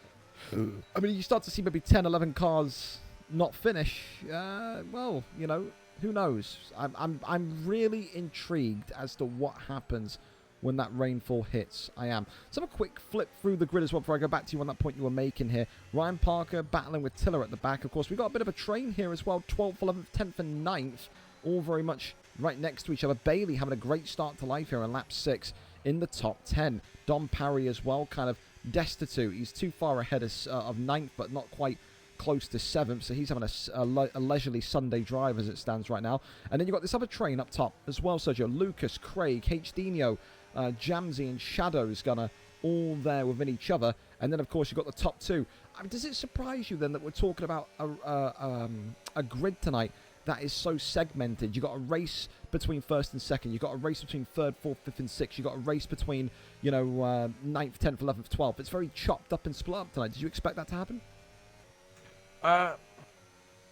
I mean, you start to see maybe 10, 11 cars not finish. Well, you know, who knows? I'm really intrigued as to what happens when that rainfall hits. I am. Let's have a quick flip through the grid as well before I go back to you on that point you were making here. Ryan Parker battling with Tiller at the back. Of course, we've got a bit of a train here as well. 12th, 11th, 10th and 9th. All very much right next to each other. Bailey having a great start to life here on lap 6 in the top 10. Dom Parry as well, kind of destitute. He's too far ahead of 9th, but not quite close to 7th, so he's having a leisurely Sunday drive as it stands right now. And then you've got this other train up top as well, Sergio. Lucas, Craig, H-Dino, Jamsey and Shadow's Gunner all there within each other. And then, of course, you've got the top 2. I mean, does it surprise you then that we're talking about a grid tonight that is so segmented? You've got a race between 1st and 2nd. You've got a race between 3rd, 4th, 5th and 6th. You've got a race between, 9th, 10th, 11th, 12th. It's very chopped up and split up tonight. Did you expect that to happen?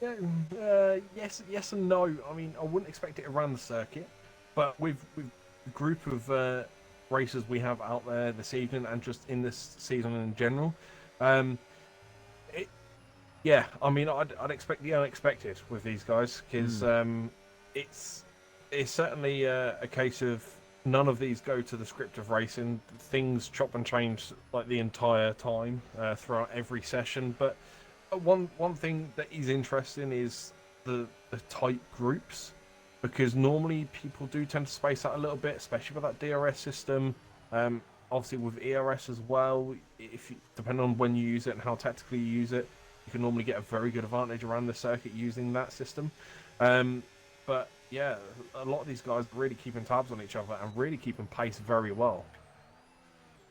Yes and no. I mean, I wouldn't expect it around the circuit, but with the group of races we have out there this evening and just in this season in general, I mean, I'd expect the unexpected with these guys because it's certainly a case of none of these go to the script of racing. Things chop and change like the entire time throughout every session, but one thing that is interesting is the tight groups, because normally people do tend to space out a little bit, especially with that DRS system. Obviously with ERS as well, depending on when you use it and how tactically you use it, you can normally get a very good advantage around the circuit using that system. But yeah, a lot of these guys really keeping tabs on each other and really keeping pace very well.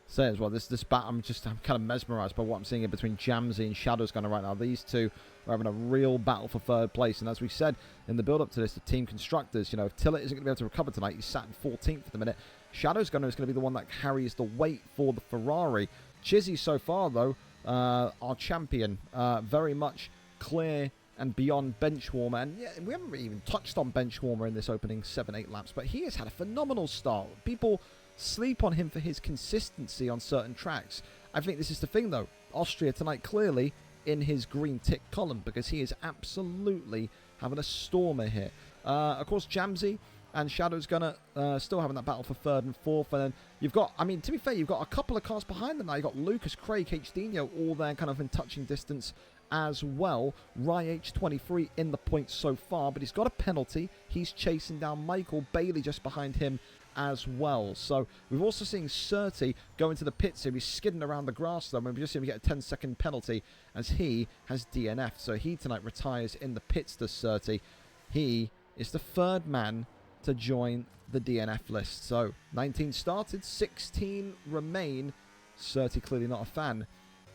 Say as well, this battle, I'm kind of mesmerised by what I'm seeing here between Jamsey and Shadow's Gunner right now. These two are having a real battle for 3rd place, and as we said in the build-up to this, the Team Constructors, if Tillett isn't going to be able to recover tonight, he's sat in 14th at the minute. Shadow's Gunner is going to be the one that carries the weight for the Ferrari. Chizzy so far, though, our champion, very much clear and beyond Benchwarmer, and yeah, we haven't really even touched on Benchwarmer in this opening 7-8 laps, but he has had a phenomenal start. People sleep on him for his consistency on certain tracks. I think this is the thing, though. Austria tonight clearly in his green tick column, because he is absolutely having a stormer here. Of course, Jamsey and Shadow's Gunner still having that battle for 3rd and 4th. And then you've got, I mean, to be fair, you've got a couple of cars behind them now. You've got Lucas, Craig, H-Dino all there kind of in touching distance as well. Ry H23 in the points so far, but he's got a penalty. He's chasing down Michael Bailey just behind him as well. So we've also seen Surtees go into the pits here. He's skidding around the grass though, and we've just seen him get a 10-second penalty as he has DNF'd. So he tonight retires in the pits to Surtees. He is the 3rd man to join the DNF list. So 19 started, 16 remain. Surtees clearly not a fan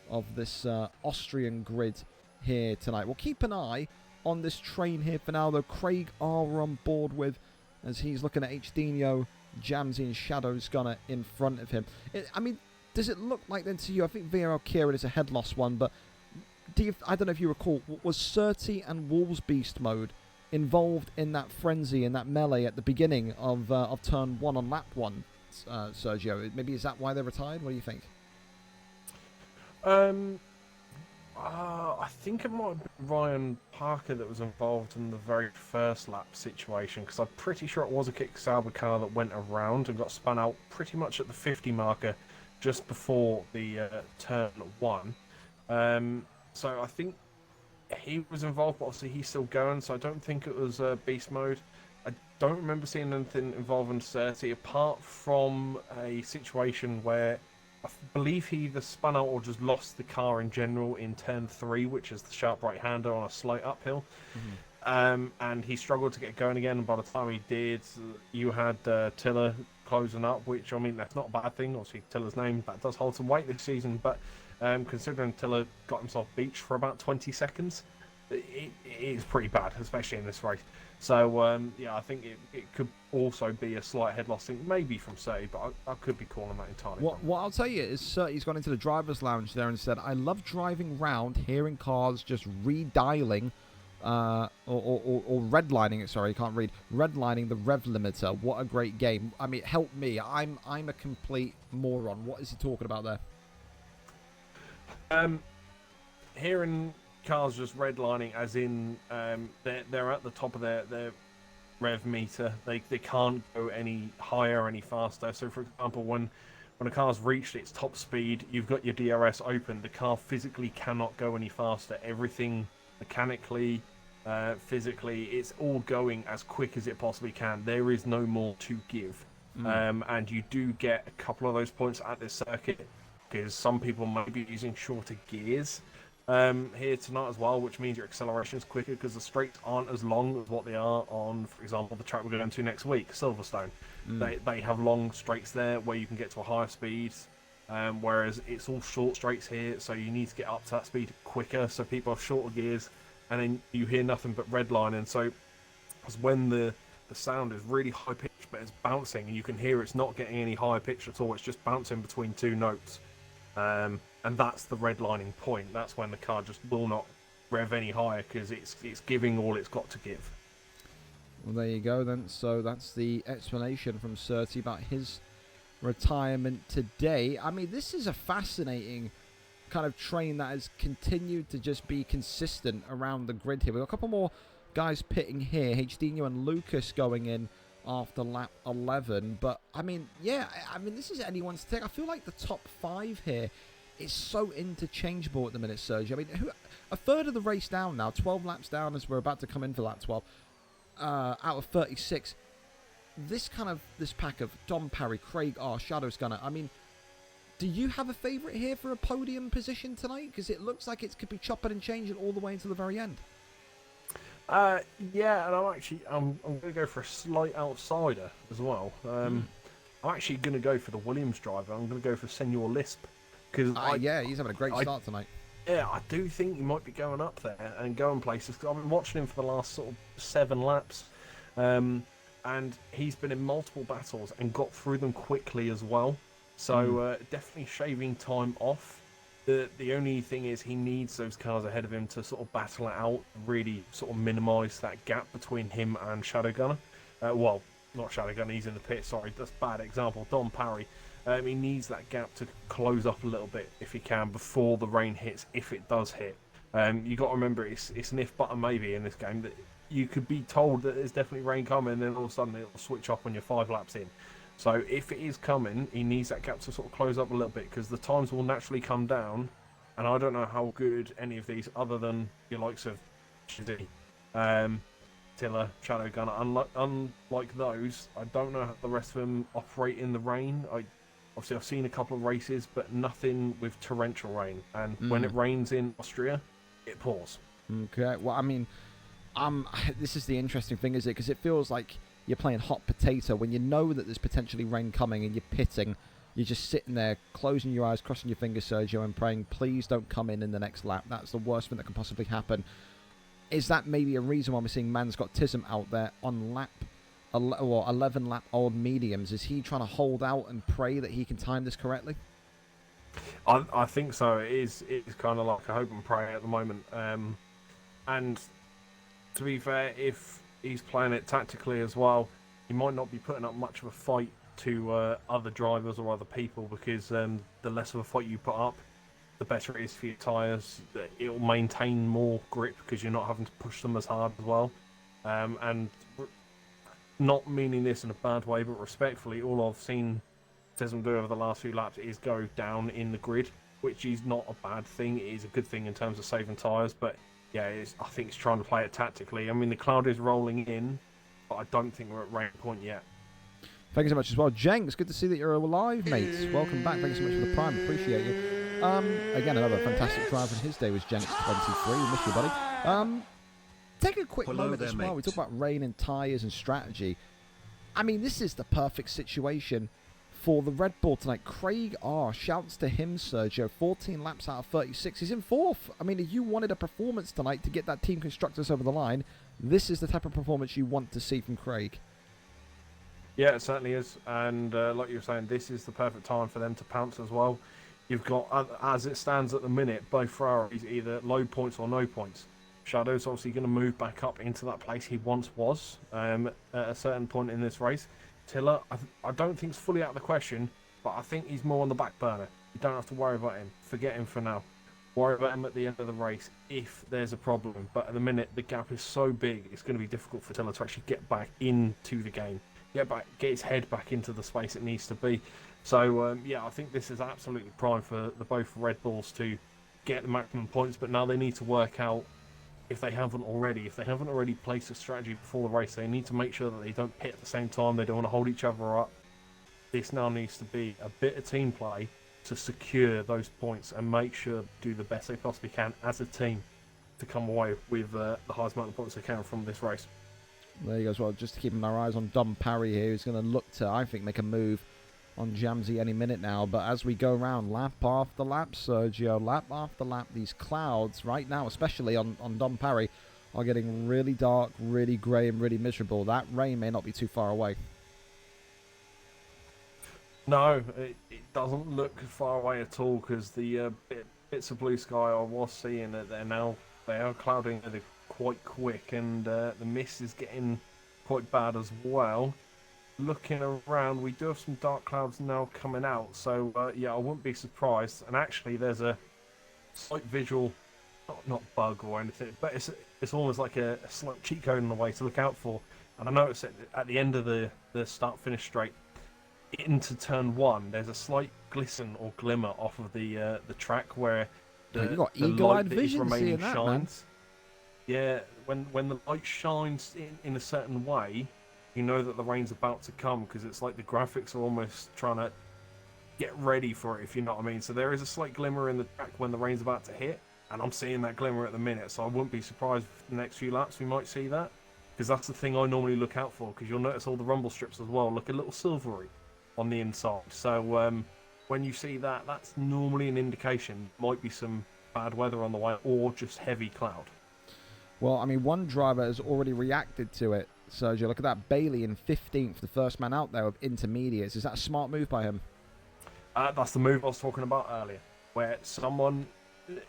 of this Austrian grid here tonight. We'll keep an eye on this train here for now, though. Craig are on board with, as he's looking at H-Dino, Jamsey and Shadow's Gunner in front of him. I mean, does it look like then to you, I think VRL Kieran is a head loss one, but I don't know if you recall, was Surtees and Wolves Beast mode involved in that frenzy, in that melee at the beginning of turn 1 on lap 1, Sergio? Maybe is that why they retired? What do you think? I think it might have been Ryan Parker that was involved in the very first lap situation, because I'm pretty sure it was a Kick Sauber car that went around and got spun out pretty much at the 50 marker just before the turn 1. So I think he was involved, but obviously he's still going, so I don't think it was beast mode. I don't remember seeing anything involving Surtees apart from a situation where I believe he either spun out or just lost the car in general in turn 3, which is the sharp right-hander on a slight uphill. And he struggled to get going again, and by the time he did, you had Tiller closing up, which, I mean, that's not a bad thing. Obviously, Tiller's name, that does hold some weight this season, but considering Tiller got himself beached for about 20 seconds, it is pretty bad, especially in this race. So, yeah, I think it could also be a slight head loss thing, maybe from Surtees, but I could be calling that entirely wrong. What I'll tell you is Surtees gone into the driver's lounge there and said, I love driving round, hearing cars just redialing or redlining it. Sorry, I can't read. Redlining the rev limiter. What a great game. I mean, help me. I'm a complete moron. What is he talking about there? Hearing cars just redlining, as in they're at the top of their rev meter. They can't go any higher, any faster. So, for example, when a car's reached its top speed, you've got your DRS open. The car physically cannot go any faster. Everything mechanically, physically, it's all going as quick as it possibly can. There is no more to give. And you do get a couple of those points at this circuit because some people might be using shorter gears here tonight as well, which means your acceleration is quicker because the straights aren't as long as what they are on, for example, the track we're going to next week, Silverstone. They have long straights there where you can get to a higher speed, whereas it's all short straights here, so you need to get up to that speed quicker. So people have shorter gears, and then you hear nothing but redlining. So it's when the sound is really high pitched, but it's bouncing, and you can hear it's not getting any higher pitch at all. It's just bouncing between two notes. And that's the redlining point. That's when the car just will not rev any higher because it's giving all it's got to give. Well, there you go then. So that's the explanation from Surtees about his retirement today. I mean, this is a fascinating kind of train that has continued to just be consistent around the grid here. We've got a couple more guys pitting here. Hdinho and Lucas going in after lap 11. But, I mean, yeah, I mean, this is anyone's take. I feel like the top 5 here is so interchangeable at the minute, Sergio. I mean, a third of the race down now, 12 laps down as we're about to come in for lap 12, out of 36. This pack of Dom Parry, Craig R, Shadows Gunner, I mean, do you have a favourite here for a podium position tonight? Because it looks like it could be chopping and changing all the way until the very end. Yeah, and I'm going to go for a slight outsider as well. I'm actually going to go for the Williams driver. I'm going to go for Senor Lisp. Yeah, he's having a great start tonight. Yeah, I do think he might be going up there and going places. I've been watching him for the last sort of 7 laps. And he's been in multiple battles and got through them quickly as well. So definitely shaving time off. The only thing is he needs those cars ahead of him to sort of battle it out, really sort of minimise that gap between him and Shadow Gunner. Well, not Shadow Gunner, he's in the pit, sorry, that's a bad example. Dom Parry. He needs that gap to close up a little bit if he can before the rain hits, if it does hit. You got to remember it's an if but a maybe in this game. That you could be told that there's definitely rain coming, and then all of a sudden it'll switch off when you're 5 laps in. So if it is coming, he needs that gap to sort of close up a little bit because the times will naturally come down. And I don't know how good any of these, other than your likes of Shizzy, Tiller, Shadow Gunner, unlike those, I don't know how the rest of them operate in the rain. Obviously, I've seen a couple of races, but nothing with torrential rain. And when it rains in Austria, it pours. Okay, well, I mean, this is the interesting thing, is it? Because it feels like you're playing hot potato when you know that there's potentially rain coming and you're pitting. You're just sitting there, closing your eyes, crossing your fingers, Sergio, and praying, please don't come in the next lap. That's the worst thing that can possibly happen. Is that maybe a reason why we're seeing Manscott-Tism out there on 11 lap old mediums? Is he trying to hold out and pray that he can time this correctly? I think so. It's kind of like a hope and pray at the moment. And to be fair, if he's playing it tactically as well, he might not be putting up much of a fight to other drivers or other people, because the less of a fight you put up, the better it is for your tyres. It'll maintain more grip because you're not having to push them as hard as well. And not meaning this in a bad way, but respectfully, all I've seen Tism do over the last few laps is go down in the grid, which is not a bad thing. It is a good thing in terms of saving tyres, but yeah, I think it's trying to play it tactically. I mean, the cloud is rolling in, but I don't think we're at rain point yet. Thank you so much as well. Jenks, good to see that you're alive, mates. Welcome back. Thank you so much for the prime. Appreciate you. Again, another fantastic driver in his day was Jenks 23. We miss you, buddy. Take a quick moment as well. We talk about rain and tyres and strategy. I mean, this is the perfect situation for the Red Bull tonight. Craig R. Shouts to him, Sergio. 14 laps out of 36. He's in 4th. I mean, if you wanted a performance tonight to get that Team Constructors over the line, this is the type of performance you want to see from Craig. Yeah, it certainly is. And like you were saying, this is the perfect time for them to pounce as well. You've got, as it stands at the minute, both Ferraris either low points or no points. Shadow's obviously going to move back up into that place he once was at a certain point in this race. Tiller, I don't think it's fully out of the question, but I think he's more on the back burner. You don't have to worry about him. Forget him for now. Worry about him at the end of the race if there's a problem. But at the minute, the gap is so big, it's going to be difficult for Tiller to actually get back into the game. Get his head back into the space it needs to be. So, yeah, I think this is absolutely prime for the both Red Bulls to get the maximum points. But now they need to work out, if they haven't already placed a strategy before the race, they need to make sure that they don't hit at the same time. They don't want to hold each other up. This now needs to be a bit of team play to secure those points and make sure to do the best they possibly can as a team to come away with the highest amount of points they can from this race. There you go as well. Just keeping our eyes on Dom Parry here, who's going to look to, I think, make a move on Jamsey any minute now. But as we go around lap after lap, Sergio, lap after lap, these clouds right now, especially on Dom Parry, are getting really dark, really grey and really miserable. That rain may not be too far away. No, it doesn't look far away at all, because the bits of blue sky I was seeing, that they are clouding quite quick, and the mist is getting quite bad as well. Looking around, we do have some dark clouds now coming out, so yeah, I wouldn't be surprised. And actually, there's a slight visual, not bug or anything, but it's almost like a slight cheat code in the way to look out for. And I noticed at the end of the start-finish straight into turn 1, there's a slight glisten or glimmer off of the track where the eagle-eyed light that is vision remaining that, shines. Man. Yeah, when the light shines in a certain way, you know that the rain's about to come, because it's like the graphics are almost trying to get ready for it, if you know what I mean. So there is a slight glimmer in the track when the rain's about to hit, and I'm seeing that glimmer at the minute, so I wouldn't be surprised if the next few laps we might see that, because that's the thing I normally look out for, because you'll notice all the rumble strips as well look a little silvery on the inside. So when you see that, that's normally an indication might be some bad weather on the way, or just heavy cloud. Well, I mean, one driver has already reacted to it, Sergio. Look at that, Bailey in 15th, the first man out there with intermediates. Is that a smart move by him? That's the move I was talking about earlier, where someone,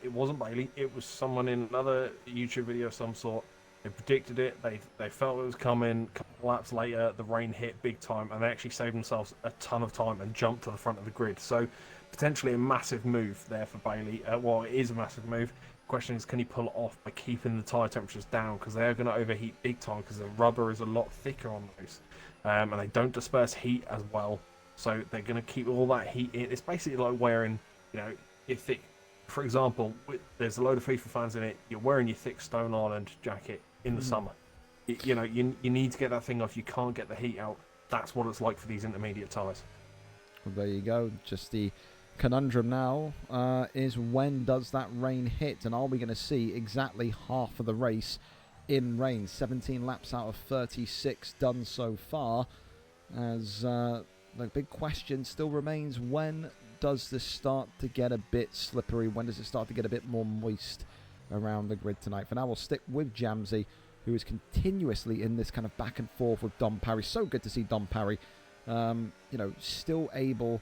it wasn't Bailey, it was someone in another YouTube video of some sort. They predicted it, they felt it was coming. A couple laps later, the rain hit big time, and they actually saved themselves a ton of time and jumped to the front of the grid. So potentially a massive move there for Bailey. Well, it is a massive move. The question is, can he pull it off by keeping the tyre temperatures down, because they are going to overheat big time, because the rubber is a lot thicker on those, and they don't disperse heat as well, so they're going to keep all that heat in. It's basically like wearing, your thick, for example, there's a load of FIFA fans in it, you're wearing your thick Stone Island jacket in the summer. You need to get that thing off. You can't get the heat out. That's what it's like for these intermediate tyres. Well, there you go. Just the conundrum now is, when does that rain hit, and are we going to see exactly half of the race in rain? 17 laps out of 36 done so far, as the big question still remains, when does this start to get a bit slippery? When does it start to get a bit more moist around the grid tonight? For now, we'll stick with Jamsey, who is continuously in this kind of back and forth with Dom Parry. So good to see Dom Parry, still able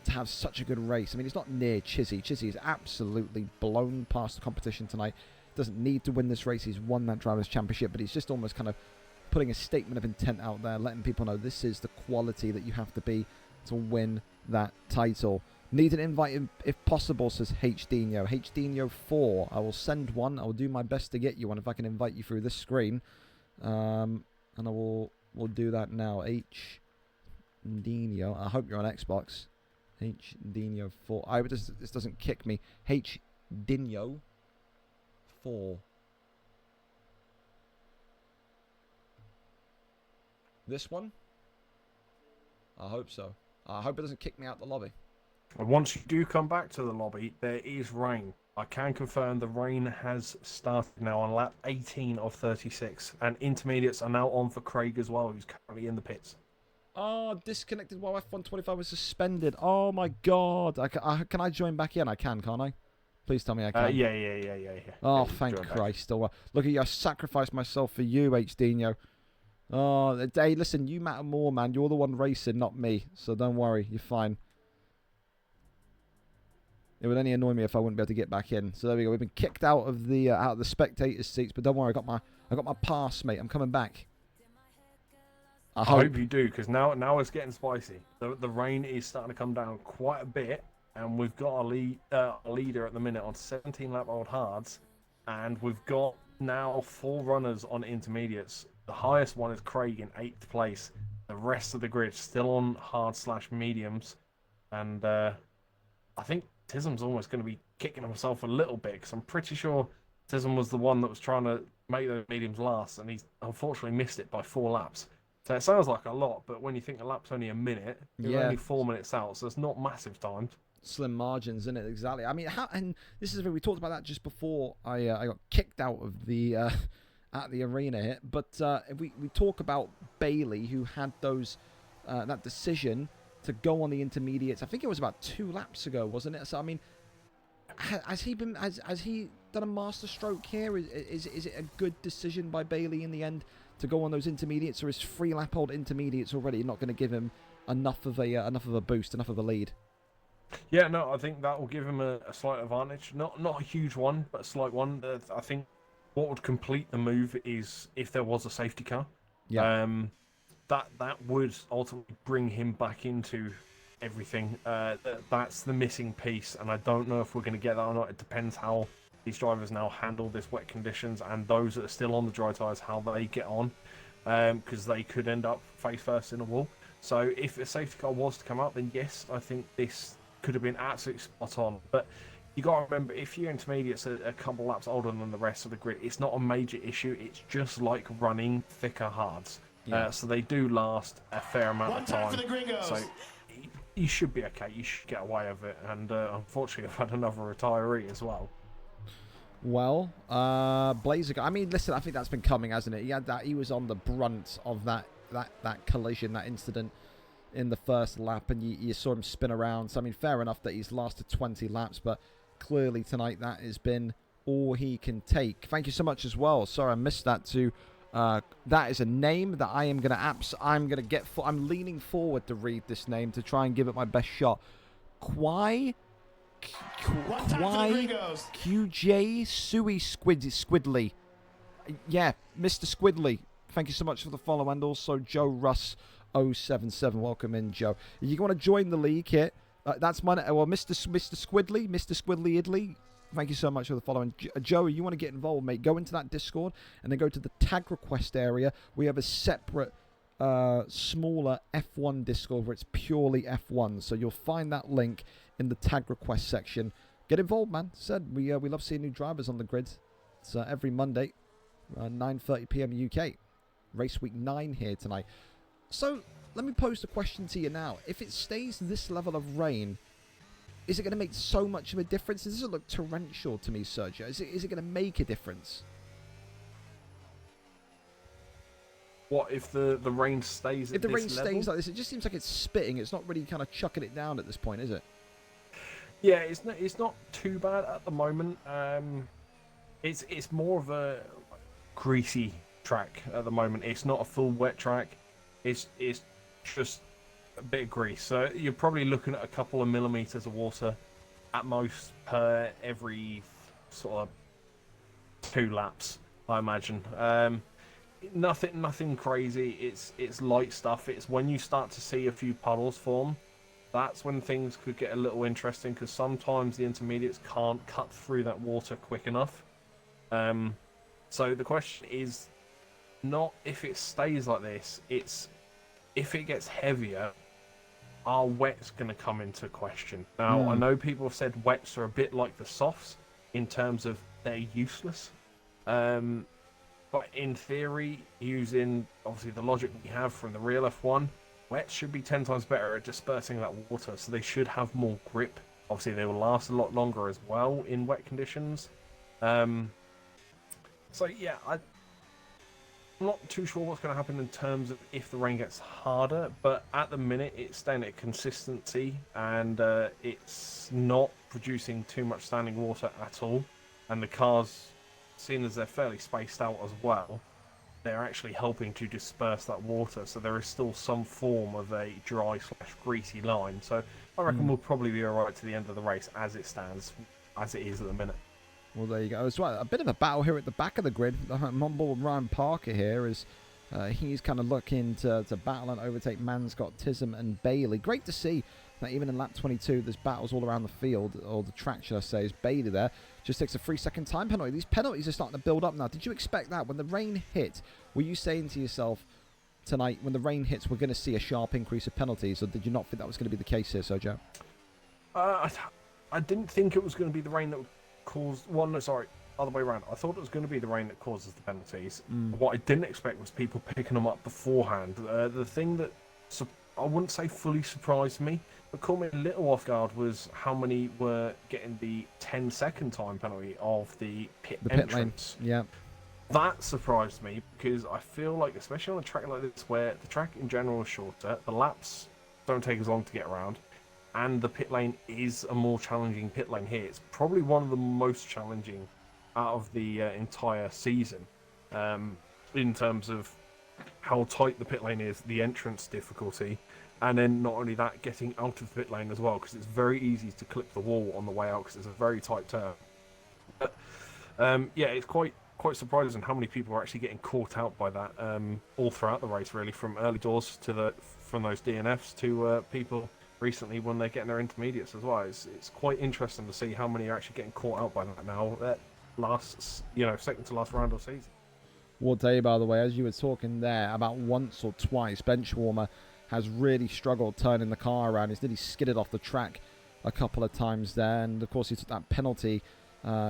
to have such a good race. I mean, it's not near Chizzy. Chizzy is absolutely blown past the competition tonight. Doesn't need to win this race. He's won that Drivers' Championship, but he's just almost kind of putting a statement of intent out there, letting people know this is the quality that you have to be to win that title. Need an invite if possible, says HDinho. HDinho 4. I will send one. I will do my best to get you one if I can invite you through this screen. And we'll do that now. HDinho. I hope you're on Xbox. HDinho 4. I hope this doesn't kick me. HDinho 4. This one? I hope so. I hope it doesn't kick me out the lobby. And once you do come back to the lobby, there is rain. I can confirm the rain has started now on lap 18 of 36. And intermediates are now on for Craig as well, who's currently in the pits. Oh, disconnected while F125 was suspended. Oh my god. Can I join back in? I can, can't I? Please tell me I can. Yeah. Oh, thank Christ. Oh, look at you. I sacrificed myself for you, HDinho. Oh, hey, listen, you matter more, man. You're the one racing, not me. So don't worry. You're fine. It would only annoy me if I wouldn't be able to get back in. So there we go. We've been kicked out of the spectators' seats, but don't worry, I got my pass, mate. I'm coming back. I hope you do, because now it's getting spicy. The rain is starting to come down quite a bit, and we've got a leader at the minute on 17-lap-old hards, and we've got now 4 runners on intermediates. The highest one is Craig in 8th place. The rest of the grid still on hard/mediums, and I think Tism's almost going to be kicking himself a little bit, because I'm pretty sure Tism was the one that was trying to make those mediums last, and he's unfortunately missed it by 4 laps. So it sounds like a lot, but when you think a lap's only a minute, you're only 4 minutes out, so it's not massive times. Slim margins, isn't it? Exactly. I mean, and this is we talked about that just before I got kicked out of the at the arena here. But we talk about Bailey, who had those that decision to go on the intermediates. I think it was about 2 laps ago, wasn't it? So I mean, has he done a master stroke here? Is it a good decision by Bailey in the end to go on those intermediates, or is 3-lap-old intermediates already not going to give him enough of a boost, enough of a lead? Yeah, no, I think that will give him a slight advantage. Not a huge one, but a slight one. I think what would complete the move is if there was a safety car. Yeah. That would ultimately bring him back into everything. That's the missing piece, and I don't know if we're going to get that or not. It depends how these drivers now handle this wet conditions, and those that are still on the dry tyres, how they get on, because they could end up face first in a wall. So if a safety car was to come up, then yes, I think this could have been absolutely spot on. But you got to remember, if your intermediates are a couple laps older than the rest of the grid, it's not a major issue. It's just like running thicker hards. Yeah. So they do last a fair amount of time. So you should be okay. You should get away with it. And unfortunately, I've had another retiree as well. Well, Blazer. I mean, listen, I think that's been coming, hasn't it? He was on the brunt of that collision, that incident in the first lap, and you saw him spin around. So I mean, fair enough that he's lasted 20 laps, but clearly tonight that has been all he can take. Thank you so much as well. Sorry, I missed that too. That is a name that I am I'm leaning forward to read this name to try and give it my best shot. QJ Suey Squidley. Yeah, Mr. Squidley. Thank you so much for the follow, and also Joe Russ 077. Welcome in, Joe. If you want to join the league here, that's my Mr. Squidley, Mr. Squidley Idley. Thank you so much for the following. Joe, you want to get involved, mate? Go into that Discord and then go to the tag request area. We have a separate, smaller F1 Discord where it's purely F1. So you'll find that link in the tag request section. Get involved, man. We love seeing new drivers on the grid. It's every Monday, 9:30 p.m. UK. Race week 9 here tonight. So let me pose the question to you now. If it stays this level of rain, is it going to make so much of a difference? Does it look torrential to me, Sergio? Is it going to make a difference? What if the rain stays at this level? If the rain stays like this, it just seems like it's spitting. It's not really kind of chucking it down at this point, is it? Yeah, it's not too bad at the moment. It's more of a greasy track at the moment. It's not a full wet track. It's just a bit of grease. So you're probably looking at a couple of millimeters of water at most per every sort of 2 laps, I imagine. Nothing crazy. It's light stuff. It's when you start to see a few puddles form, that's when things could get a little interesting, because sometimes the intermediates can't cut through that water quick enough. So the question is not if it stays like this, it's if it gets heavier, are wets going to come into question? Now, I know people have said wets are a bit like the softs in terms of they're useless. But in theory, using obviously the logic we have from the real F1, wets should be 10 times better at dispersing that water, so they should have more grip. Obviously, they will last a lot longer as well in wet conditions. So yeah, I'm not too sure what's going to happen in terms of if the rain gets harder, but at the minute it's staying at consistency, and it's not producing too much standing water at all. And the cars, seeing as they're fairly spaced out as well, they're actually helping to disperse that water, so there is still some form of a dry/greasy line. So I reckon we'll probably be all right to the end of the race as it stands, as it is at the minute. Well, there you go. As well, a bit of a battle here at the back of the grid. I'm on board with Ryan Parker here as he's kind of looking to battle and overtake Manscott, Tism and Bailey. Great to see that even in lap 22, there's battles all around the field, or the track, should I say, as Bailey there just takes a 3-second time penalty. These penalties are starting to build up now. Did you expect that? When the rain hit, were you saying to yourself tonight, when the rain hits, we're going to see a sharp increase of penalties, or did you not think that was going to be the case here, Sergio? I didn't think it was going to be the rain that would cause... Well, no, sorry, other way around. I thought it was going to be the rain that causes the penalties. What I didn't expect was people picking them up beforehand. The thing that I wouldn't say fully surprised me, but caught me a little off guard was how many were getting the 10-second time penalty of the pit entrance. Pit lane. Yeah. That surprised me because I feel like, especially on a track like this, where the track in general is shorter, the laps don't take as long to get around, and the pit lane is a more challenging pit lane here. It's probably one of the most challenging out of the entire season in terms of how tight the pit lane is, the entrance difficulty, and then not only that, getting out of the pit lane as well, because it's very easy to clip the wall on the way out because it's a very tight turn. But, yeah, it's quite surprising how many people are actually getting caught out by that all throughout the race, really, from early doors to from those DNFs to people recently when they're getting their intermediates as well. It's quite interesting to see how many are actually getting caught out by that now. That lasts, second to last round of the season. Well, Dave, by the way, as you were talking there, about once or twice, Benchwarmer has really struggled turning the car around. He's nearly skidded off the track a couple of times there, and of course he took that penalty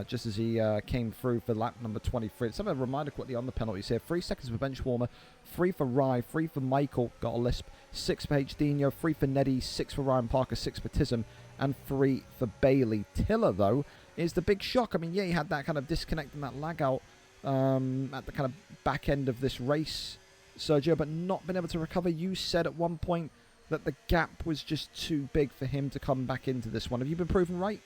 just as he came through for lap number 23. Let's have a reminder quickly on the penalties here. 3 seconds for Benchwarmer, 3 for Rye, 3 for Michael, got a lisp, 6 for HDino, 3 for Neddy, 6 for Ryan Parker, 6 for Tism, and 3 for Bailey. Tiller, though, is the big shock. I mean, yeah, he had that kind of disconnect and that lag out at the kind of back end of this race, Sergio, but not been able to recover. You said at one point that the gap was just too big for him to come back into this one. Have you been proven right?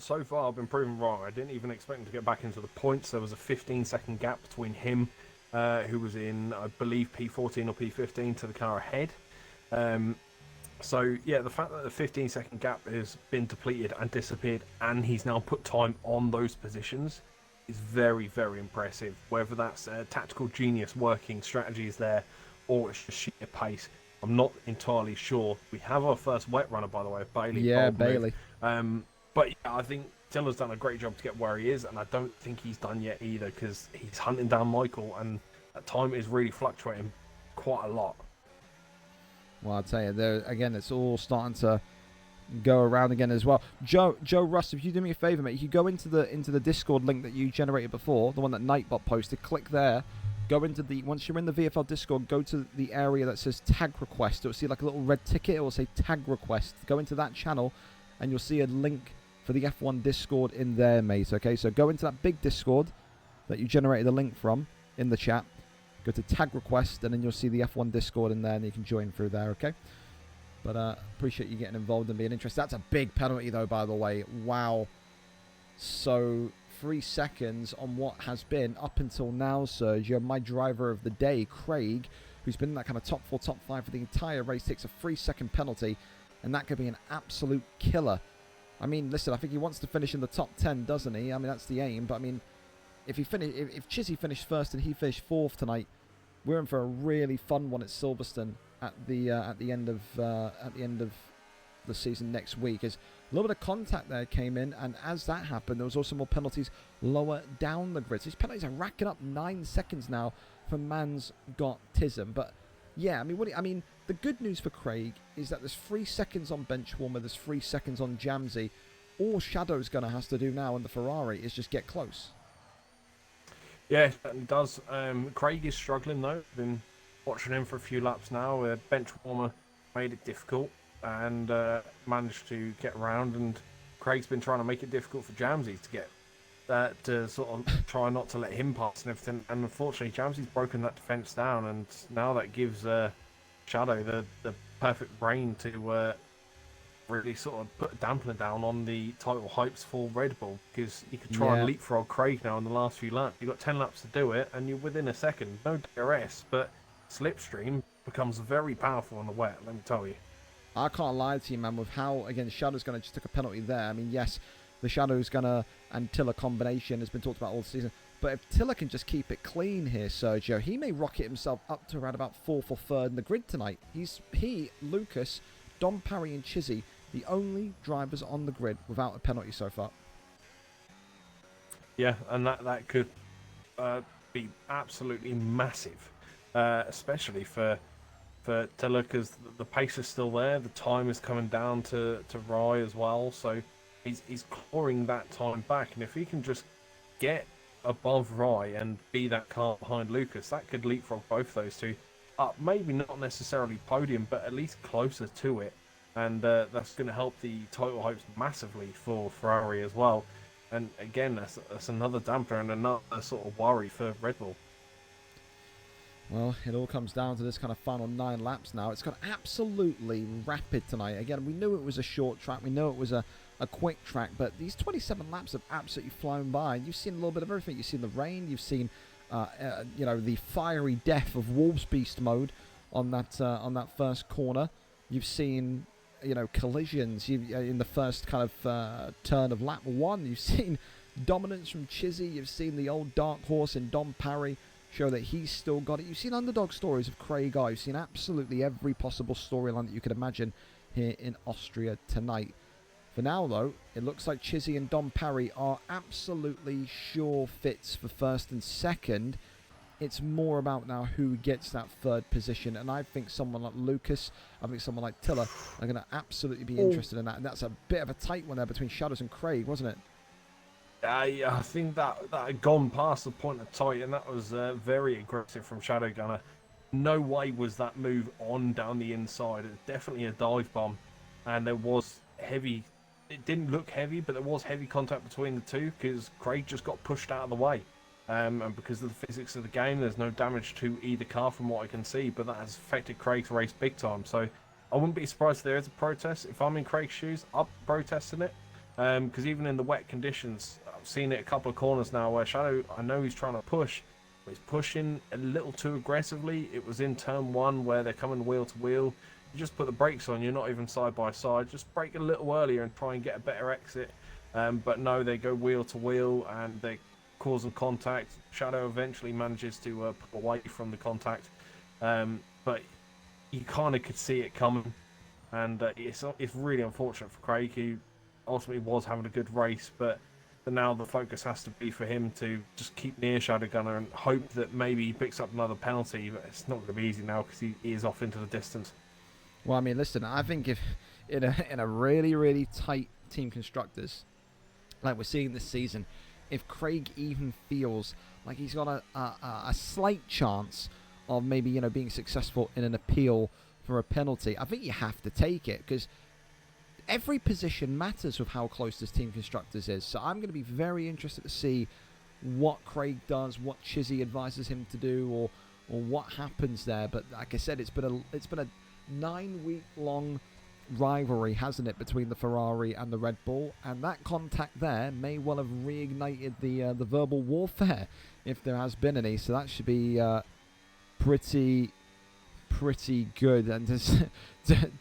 So far, I've been proven wrong. I didn't even expect him to get back into the points. There was a 15-second gap between him, who was in, I believe, P14 or P15 to the car ahead. So, yeah, the fact that the 15-second gap has been depleted and disappeared, and he's now put time on those positions, is very, very impressive. Whether that's tactical genius working strategies there, or it's just sheer pace, I'm not entirely sure. We have our first wet runner, by the way, Bailey. Yeah, Bailey. But yeah, I think Tiller's done a great job to get where he is, and I don't think he's done yet either, because he's hunting down Michael, and at time is really fluctuating quite a lot. Well, I'll tell you, there again, it's all starting to go around again as well. Joe Russ, if you do me a favour, mate, you go into the Discord link that you generated before, the one that Nightbot posted. Click there. Go into once you're in the VFL Discord, go to the area that says tag request. It'll see like a little red ticket. It will say tag request. Go into that channel, and you'll see a link for the F1 Discord in there, mate. Okay, so go into that big Discord that you generated the link from in the chat. Go to tag request, and then you'll see the F1 Discord in there, and you can join through there, okay? But appreciate you getting involved and being interested. That's a big penalty, though, by the way. Wow. So 3 seconds on what has been, up until now, Sergio, my driver of the day, Craig, who's been in that kind of top 4, top 5 for the entire race, takes a 3-second penalty, and that could be an absolute killer. I mean, listen, I think he wants to finish in the top 10, doesn't he? I mean, that's the aim, but I mean, if Chizzy finished first and he finished 4th tonight, we're in for a really fun one at Silverstone at the end of the season next week. As a little bit of contact there came in, and as that happened, there was also more penalties lower down the grid. So these penalties are racking up 9 seconds now for Manscott. But yeah, I mean, the good news for Craig is that there's 3 seconds on Benchwarmer, there's 3 seconds on Jamsey. All Shadow's gonna have to do now in the Ferrari is just get close. Yeah, it certainly does. Craig is struggling though. Been watching him for a few laps now. Benchwarmer made it difficult and managed to get around, and Craig's been trying to make it difficult for Jamsey to get that, to sort of try not to let him pass and everything. And unfortunately, Jamsey's broken that defence down, and now that gives Shadow the perfect brain to really sort of put a dampener down on the title hopes for Red Bull, because you could try and leapfrog Craig now in the last few laps. You've got 10 laps to do it, and you're within a second. No DRS, but slipstream becomes very powerful on the wet, let me tell you. I can't lie to you, man, with how, again, Shadow's going to just took a penalty there. I mean, yes, the Shadow's going to and Tiller combination has been talked about all season. But if Tiller can just keep it clean here, Sergio, he may rocket himself up to around about 4th or 3rd in the grid tonight. He, Lucas, Dom Parry and Chizzy, the only drivers on the grid without a penalty so far. Yeah, and that could be absolutely massive, especially for Tiller, because the pace is still there. The time is coming down to Rye as well, so he's clawing that time back. And if he can just get above Rye and be that car behind Lucas, that could leapfrog both those two up. Maybe not necessarily podium, but at least closer to it. And that's going to help the title hopes massively for Ferrari as well. And again, that's another damper and another sort of worry for Red Bull. Well, it all comes down to this kind of final 9 laps now. It's got absolutely rapid tonight. Again, we knew it was a short track. We knew it was a quick track. But these 27 laps have absolutely flown by. You've seen a little bit of everything. You've seen the rain. You've seen, the fiery death of Wolves Beast mode on that first corner. You've seen, collisions in the first kind of turn of lap 1. You've seen dominance from Chizzy. You've seen the old dark horse in Dom Parry show that he's still got it. You've seen underdog stories of Craig I. You've seen absolutely every possible storyline that you could imagine here in Austria tonight. For now, though, it looks like Chizzy and Dom Parry are absolutely sure fits for 1st and 2nd. It's more about now who gets that 3rd position, and I think someone like Lucas, I think someone like Tiller are going to absolutely be interested in that. And that's a bit of a tight one there between Shadows and Craig, wasn't it? I think that had gone past the point of tight, and that was very aggressive from Shadow Gunner. No way was that move on down the inside. It's definitely a dive bomb, and there was heavy. It didn't look heavy, but there was heavy contact between the two because Craig just got pushed out of the way. And because of the physics of the game, there's no damage to either car from what I can see, but that has affected Craig's race big time. So I wouldn't be surprised if there is a protest. If I'm in Craig's shoes, I'll be protesting it. Because even in the wet conditions, I've seen it a couple of corners now where Shadow, I know he's trying to push, but he's pushing a little too aggressively. It was in turn 1 where they're coming wheel to wheel. You just put the brakes on, you're not even side by side. Just brake a little earlier and try and get a better exit. But no, they go wheel to wheel and they're causing contact. Shadow eventually manages to pull away from the contact. But you kind of could see it coming. And it's really unfortunate for Craig, who ultimately was having a good race, but now the focus has to be for him to just keep near Shadow Gunner and hope that maybe he picks up another penalty, but it's not going to be easy now because he is off into the distance. Well, I mean, listen, I think if in a really, really tight Team Constructors, like we're seeing this season, if Craig even feels like he's got a slight chance of maybe, being successful in an appeal for a penalty, I think you have to take it because every position matters with how close this Team Constructors is. So I'm going to be very interested to see what Craig does, what Chizzy advises him to do, or what happens there. But like I said, it's been a 9-week-long rivalry, hasn't it, between the Ferrari and the Red Bull? And that contact there may well have reignited the verbal warfare, if there has been any. So that should be pretty good. And there's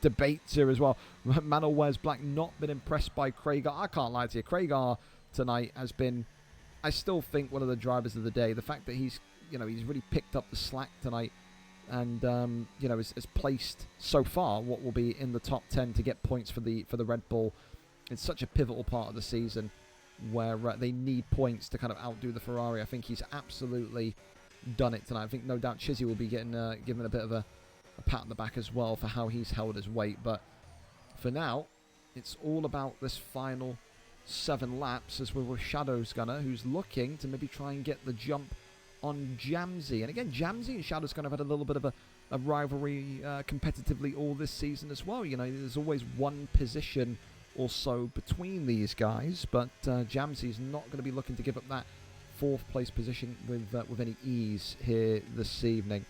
debates here as well. Manuel Wears Black not been impressed by Craig. I can't lie to you. Craig tonight has been, I still think, one of the drivers of the day. The fact that he's really picked up the slack tonight and has placed so far what will be in the top 10 to get points for the Red Bull. It's such a pivotal part of the season where they need points to kind of outdo the Ferrari. I think he's absolutely done it tonight. I think no doubt Chizzy will be getting given a bit of a pat on the back as well for how he's held his weight. But for now, it's all about this final 7 laps as we're with Shadows Gunner, who's looking to maybe try and get the jump on Jamsey. And again, Jamsey and Shadows Gunner have had a little bit of a rivalry competitively all this season as well. There's always one position or so between these guys, but Jamsey's not going to be looking to give up that 4th place position with any ease here this evening.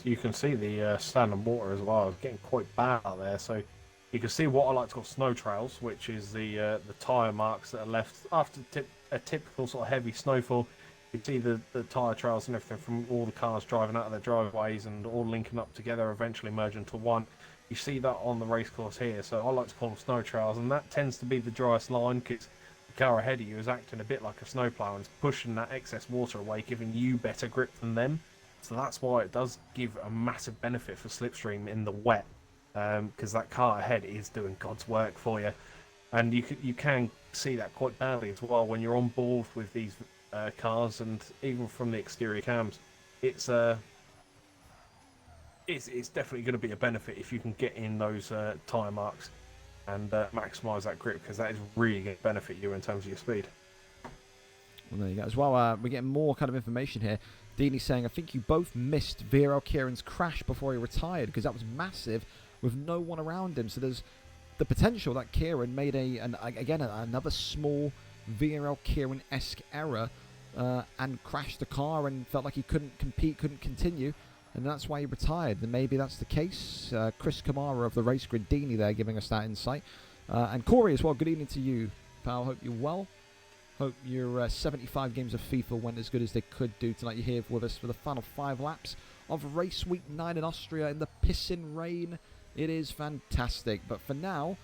You can see the standing water as well. It's getting quite bad out there. So you can see what I like to call snow trails, which is the tyre marks that are left after a typical sort of heavy snowfall. You see the tyre trails and everything from all the cars driving out of their driveways and all linking up together, eventually merge into one. You see that on the race course here, so I like to call them snow trails, and that tends to be the driest line because the car ahead of you is acting a bit like a snowplow and it's pushing that excess water away, giving you better grip than them. So that's why it does give a massive benefit for slipstream in the wet, because that car ahead is doing God's work for you. And you can see that quite badly as well when you're on board with these cars, and even from the exterior cams, it's definitely going to be a benefit if you can get in those tyre marks and maximise that grip, because that is really going to benefit you in terms of your speed. Well, there you go. As well, we're getting more kind of information here. Deaney saying, I think you both missed VRL Kieran's crash before he retired, because that was massive with no one around him. So there's the potential that Kieran made another small VRL Kieran-esque error and crashed the car and felt like he couldn't compete, couldn't continue, and that's why he retired. And maybe that's the case. Chris Kamara of the Race Grid Deaney there giving us that insight. And Corey as well, good evening to you, pal. Hope you're well. Hope your 75 games of FIFA went as good as they could do tonight. You're here with us for the final 5 laps of race week 9 in Austria in the pissing rain. It is fantastic. But for now,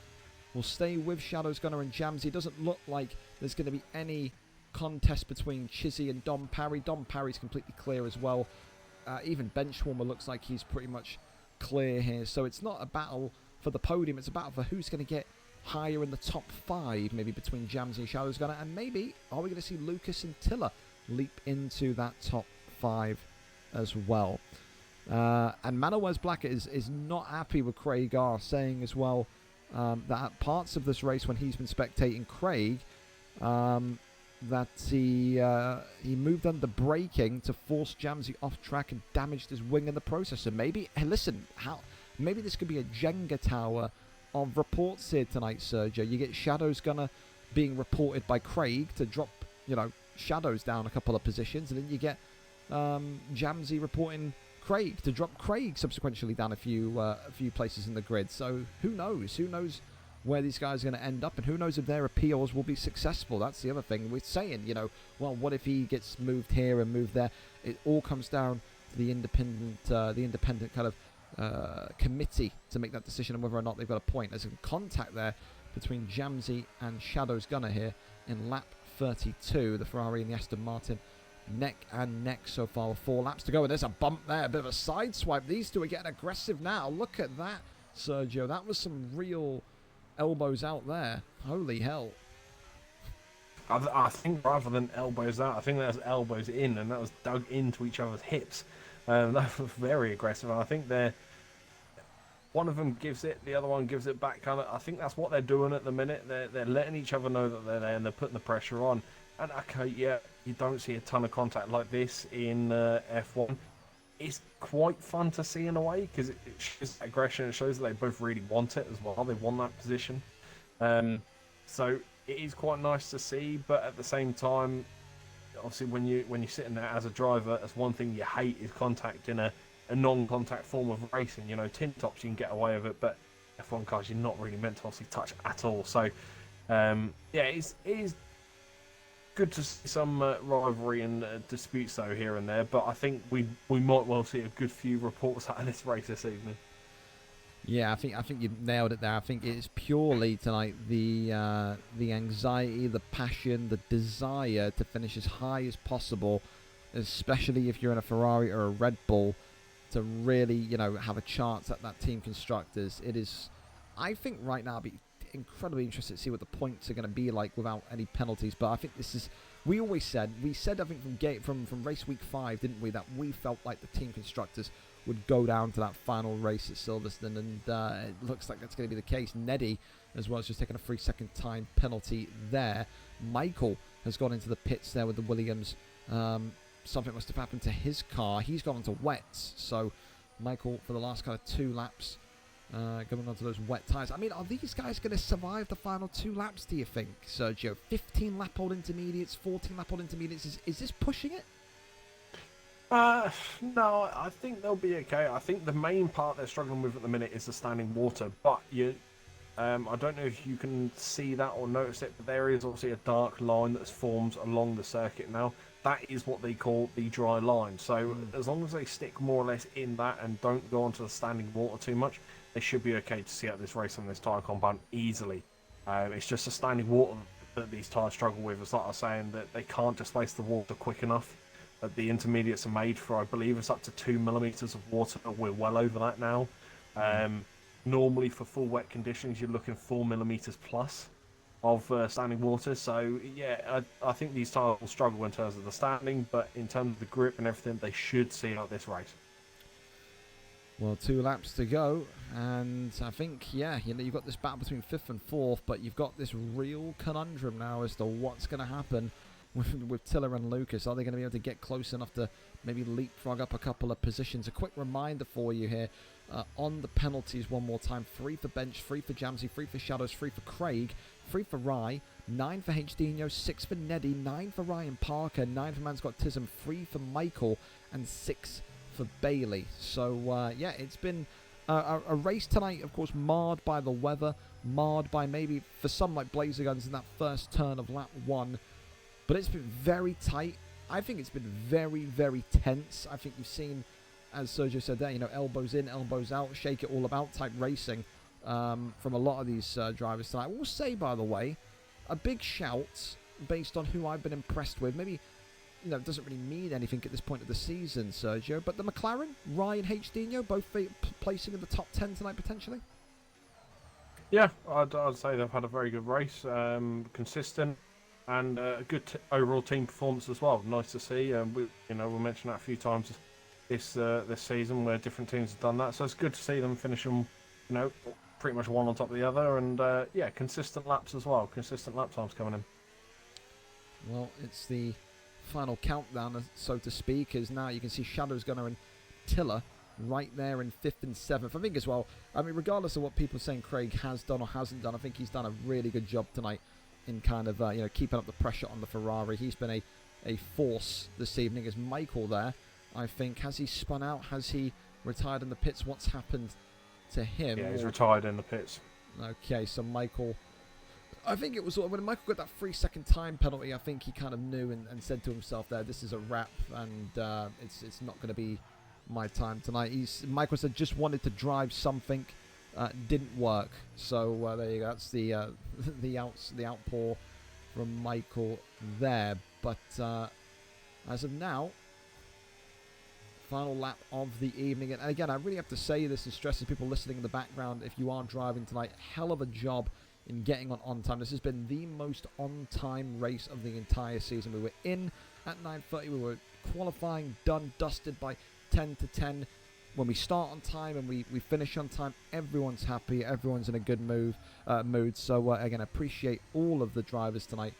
we'll stay with Shadows Gunner and Jamsy. It doesn't look like there's going to be any contest between Chizzy and Dom Parry. Dom Parry's completely clear as well. Even Benchwarmer looks like he's pretty much clear here. So it's not a battle for the podium. It's a battle for who's going to get higher in the top 5, maybe between Jamsy and Shadows Gunner. And maybe, are we going to see Lucas and Tiller leap into that top 5 as well? And Manowes Black is not happy with Craig R, saying as well that at parts of this race when he's been spectating Craig, that he moved under braking to force Jamsy off track and damaged his wing in the process. So maybe, hey, listen, maybe this could be a Jenga tower of reports here tonight, Sergio. You get Shadows Gunner being reported by Craig to drop, Shadows down a couple of positions, and then you get Jamsy reporting Craig to drop Craig subsequently down a few places in the grid. So who knows? Who knows where these guys are going to end up, and who knows if their appeals will be successful? That's the other thing we're saying. Well, what if he gets moved here and moved there? It all comes down to the independent kind of committee to make that decision on whether or not they've got a point. There's a contact there between Jamsy and Shadows Gunner here in lap 32. The Ferrari and the Aston Martin neck and neck so far with 4 laps to go, and there's a bump there, a bit of a side swipe. These two are getting aggressive now. Look at that, Sergio. That was some real elbows out there. Holy hell. I think rather than elbows out, I think that was elbows in, and that was dug into each other's hips. That was very aggressive. I think one of them gives it, the other one gives it back. I think that's what they're doing at the minute. They're letting each other know that they're there, and they're putting the pressure on. And okay, yeah, you don't see a ton of contact like this in F1. It's quite fun to see in a way, because it shows aggression. It shows that they both really want it as well. They want that position. So it is quite nice to see, but at the same time, obviously when you're sitting there as a driver, that's one thing you hate is contact in a non-contact form of racing. Tin tops you can get away with it, but F1 cars you're not really meant to obviously touch at all. So it is good to see some rivalry and disputes though here and there, but I think we might well see a good few reports out of this race this evening. Yeah, I think you nailed it there. I think it's purely tonight the anxiety, the passion, the desire to finish as high as possible, especially if you're in a Ferrari or a Red Bull, to really have a chance at that Team Constructors. It is, I think right now, be incredibly interested to see what the points are going to be like without any penalties. But I think this is, we said I think from race week 5, didn't we, that we felt like the Team Constructors would go down to that final race at Silverstone, and it looks like that's going to be the case. Neddy as well as just taking a 3-second time penalty there. Michael has gone into the pits there with the Williams. Something must have happened to his car. He's gone onto wets, so Michael for the last kind of 2 laps going onto those wet tyres. I mean, are these guys going to survive the final 2 laps, do you think, Sergio? 15 lap old intermediates, 14 lap old intermediates. Is this pushing it? No, I think they'll be okay. I think the main part they're struggling with at the minute is the standing water, but I don't know if you can see that or notice it, but there is obviously a dark line that's formed along the circuit now. that is what they call the dry line. So as long as they stick more or less in that and don't go onto the standing water too much, they should be okay to see out this race on this tyre compound easily. It's just the standing water that these tyres struggle with. It's like I was saying, that they can't displace the water quick enough. The intermediates are made for, I believe it's up to 2 millimeters of water. We're well over that now. Normally for full wet conditions, you're looking 4 millimeters plus of standing water. So yeah, I think these tyres will struggle in terms of the standing, but in terms of the grip and everything, they should see out this race. Well, 2 laps to go, and I think, yeah, you've got this battle between 5th and 4th, but you've got this real conundrum now as to what's going to happen with Tiller and Lucas. Are they going to be able to get close enough to maybe leapfrog up a couple of positions? A quick reminder for you here, on the penalties one more time: 3 for Bench, 3 for Jamsey, 3 for Shadows, 3 for Craig, 3 for Rye, 9 for Hdino, 6 for Neddy, 9 for Ryan Parker, 9 for Manscott Tism, 3 for Michael, and 6 for Bailey. So yeah, it's been a race tonight, of course, marred by the weather, marred by maybe for some like Blazer Guns in that first turn of lap 1, but it's been very tight. I think it's been very, very tense. I think you've seen, as Sergio said there, elbows in, elbows out, shake it all about type racing from a lot of these drivers tonight. I will say, by the way, a big shout based on who I've been impressed with. Maybe it doesn't really mean anything at this point of the season, Sergio, but the McLaren, Ryan Hdino, both placing in the top 10 tonight potentially. Yeah, I'd say they've had a very good race, consistent, and a good overall team performance as well. Nice to see. We mentioned that a few times this season where different teams have done that, so it's good to see them finishing, pretty much one on top of the other, and yeah, consistent laps as well. Consistent lap times coming in. Well, it's the final countdown, so to speak, is now you can see Shadows Gunner and Tiller right there in 5th and 7th. I think as well, I mean, regardless of what people are saying Craig has done or hasn't done, I think he's done a really good job tonight in kind of keeping up the pressure on the Ferrari. He's been a force this evening. Is Michael there? I think, has he spun out? Has he retired in the pits? What's happened to him? Yeah, he's retired in the pits. Okay, so Michael, I think it was when Michael got that 3-second time penalty, I think he kind of knew and said to himself there, this is a wrap, and it's not going to be my time tonight. Michael said just wanted to drive something, didn't work. So there you go. That's the outpour from Michael there. But as of now, final lap of the evening. And again, I really have to say this and stress to people listening in the background, if you are driving tonight, hell of a job in getting on time. This has been the most on-time race of the entire season. We were in at 9:30. We were qualifying, done, dusted by 10 to 10. When we start on time and we finish on time, everyone's happy. Everyone's in a good mood. So again, I appreciate all of the drivers tonight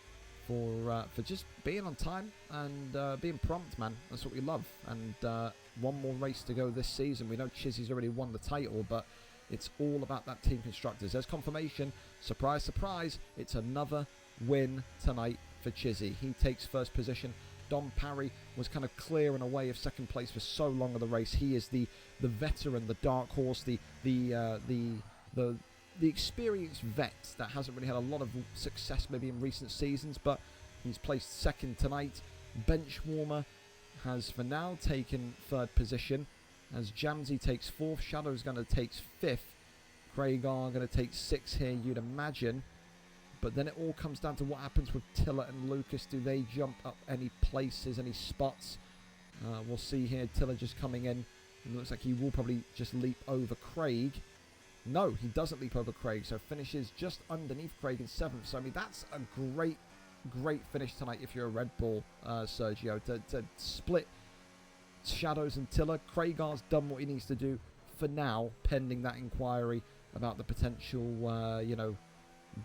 for just being on time and being prompt, man. That's what we love. And one more race to go this season. We know Chizzy's already won the title, but it's all about that Team Constructors. There's confirmation. Surprise, surprise. It's another win tonight for Chizzy. He takes first position. Dom Parry was kind of clearing away of second place for so long of the race. He is the veteran, the dark horse, the experienced vet that hasn't really had a lot of success maybe in recent seasons, but he's placed second tonight. Bench warmer has for now taken third position, as Jamsey takes fourth, Shadow's going to take fifth, Craig are going to take sixth here, you'd imagine. But then it all comes down to what happens with Tiller and Lucas. Do they jump up any places, any spots? We'll see here. Tiller just coming in. It looks like he will probably just leap over Craig. No, he doesn't leap over Craig, so finishes just underneath Craig in seventh. So, I mean, that's a great finish tonight if you're a Red Bull, Sergio. To split Shadows and Tiller. Craigar's done what he needs to do for now, pending that inquiry about the potential,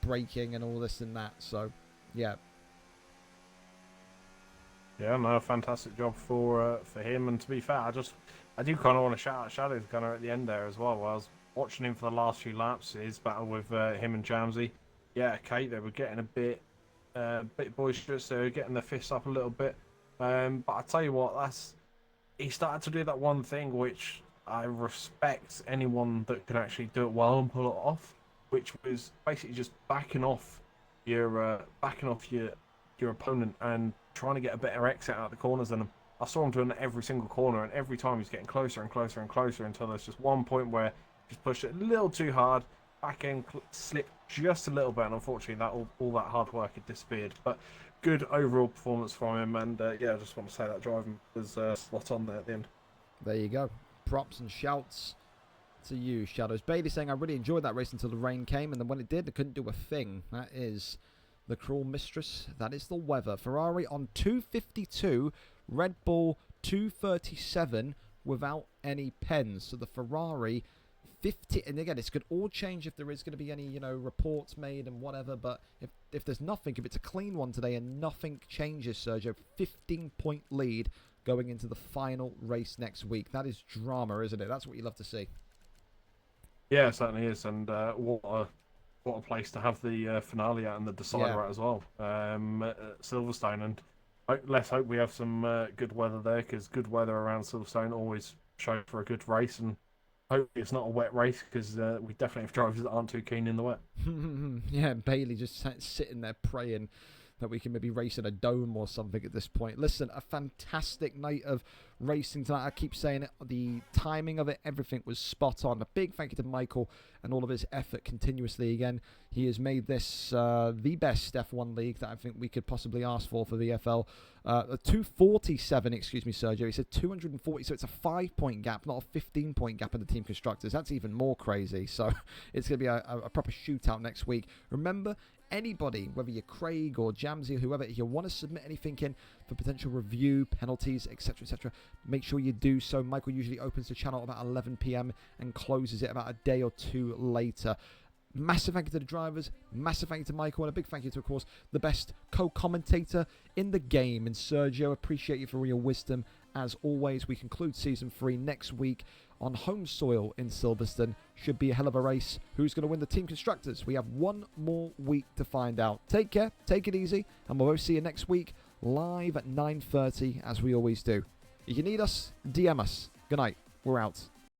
braking and all this and that. So, yeah. Yeah, no, fantastic job for him. And to be fair, I do kind of want to shout out Shadows kind of at the end there as well. While I was watching him for the last few laps, his battle with him and Jamsey. Yeah, okay, they were getting a bit boisterous. They were getting their fists up a little bit. But I tell you what, he started to do that one thing which I respect anyone that can actually do it well and pull it off, which was basically just backing off your your opponent and trying to get a better exit out of the corners than him. I saw him doing that every single corner, and every time he's getting closer and closer and closer until there's just one point where he just pushed it a little too hard, back end slipped just a little bit, and unfortunately that all that hard work had disappeared. But good overall performance from him, and yeah, I just want to say that driving was spot on there at the end. There you go. Props and shouts to you, Shadows. Bailey saying, I really enjoyed that race until the rain came, and then when it did, I couldn't do a thing. That is the cruel mistress. That is the weather. Ferrari on 252, Red Bull 237 without any pens. So the Ferrari 50, and again, this could all change if there is going to be any, reports made and whatever, but if there's nothing, if it's a clean one today and nothing changes, Sergio, 15-point lead going into the final race next week. That is drama, isn't it? That's what you love to see. Yeah, it certainly is, and what a place to have the finale at and the decider at as well. At Silverstone, and let's hope we have some good weather there, because good weather around Silverstone always shows for a good race, and hopefully it's not a wet race, because we definitely have drivers that aren't too keen in the wet. Yeah, Bailey just sitting there praying that we can maybe race in a dome or something at this point. Listen, a fantastic night of racing tonight. I keep saying it, the timing of it, everything was spot on. A big thank you to Michael and all of his effort continuously. Again, he has made this the best F1 league that I think we could possibly ask for VFL. A 247, excuse me, Sergio. He said 240, so it's a 5-point gap, not a 15-point gap in the Team Constructors. That's even more crazy. So it's going to be a proper shootout next week. Remember, anybody, whether you're Craig or Jamsey or whoever, if you want to submit anything in for potential review, penalties, etc., make sure you do so. Michael usually opens the channel about 11 p.m. and closes it about a day or two later. Massive thank you to the drivers, massive thank you to Michael, and a big thank you to, of course, the best co-commentator in the game. And Sergio, appreciate you for your wisdom. As always, we conclude Season 3 next week on home soil in Silverstone. Should be a hell of a race. Who's going to win the Team Constructors? We have one more week to find out. Take care, take it easy, and we'll both see you next week live at 9:30 as we always do. If you need us, DM us. Good night. We're out.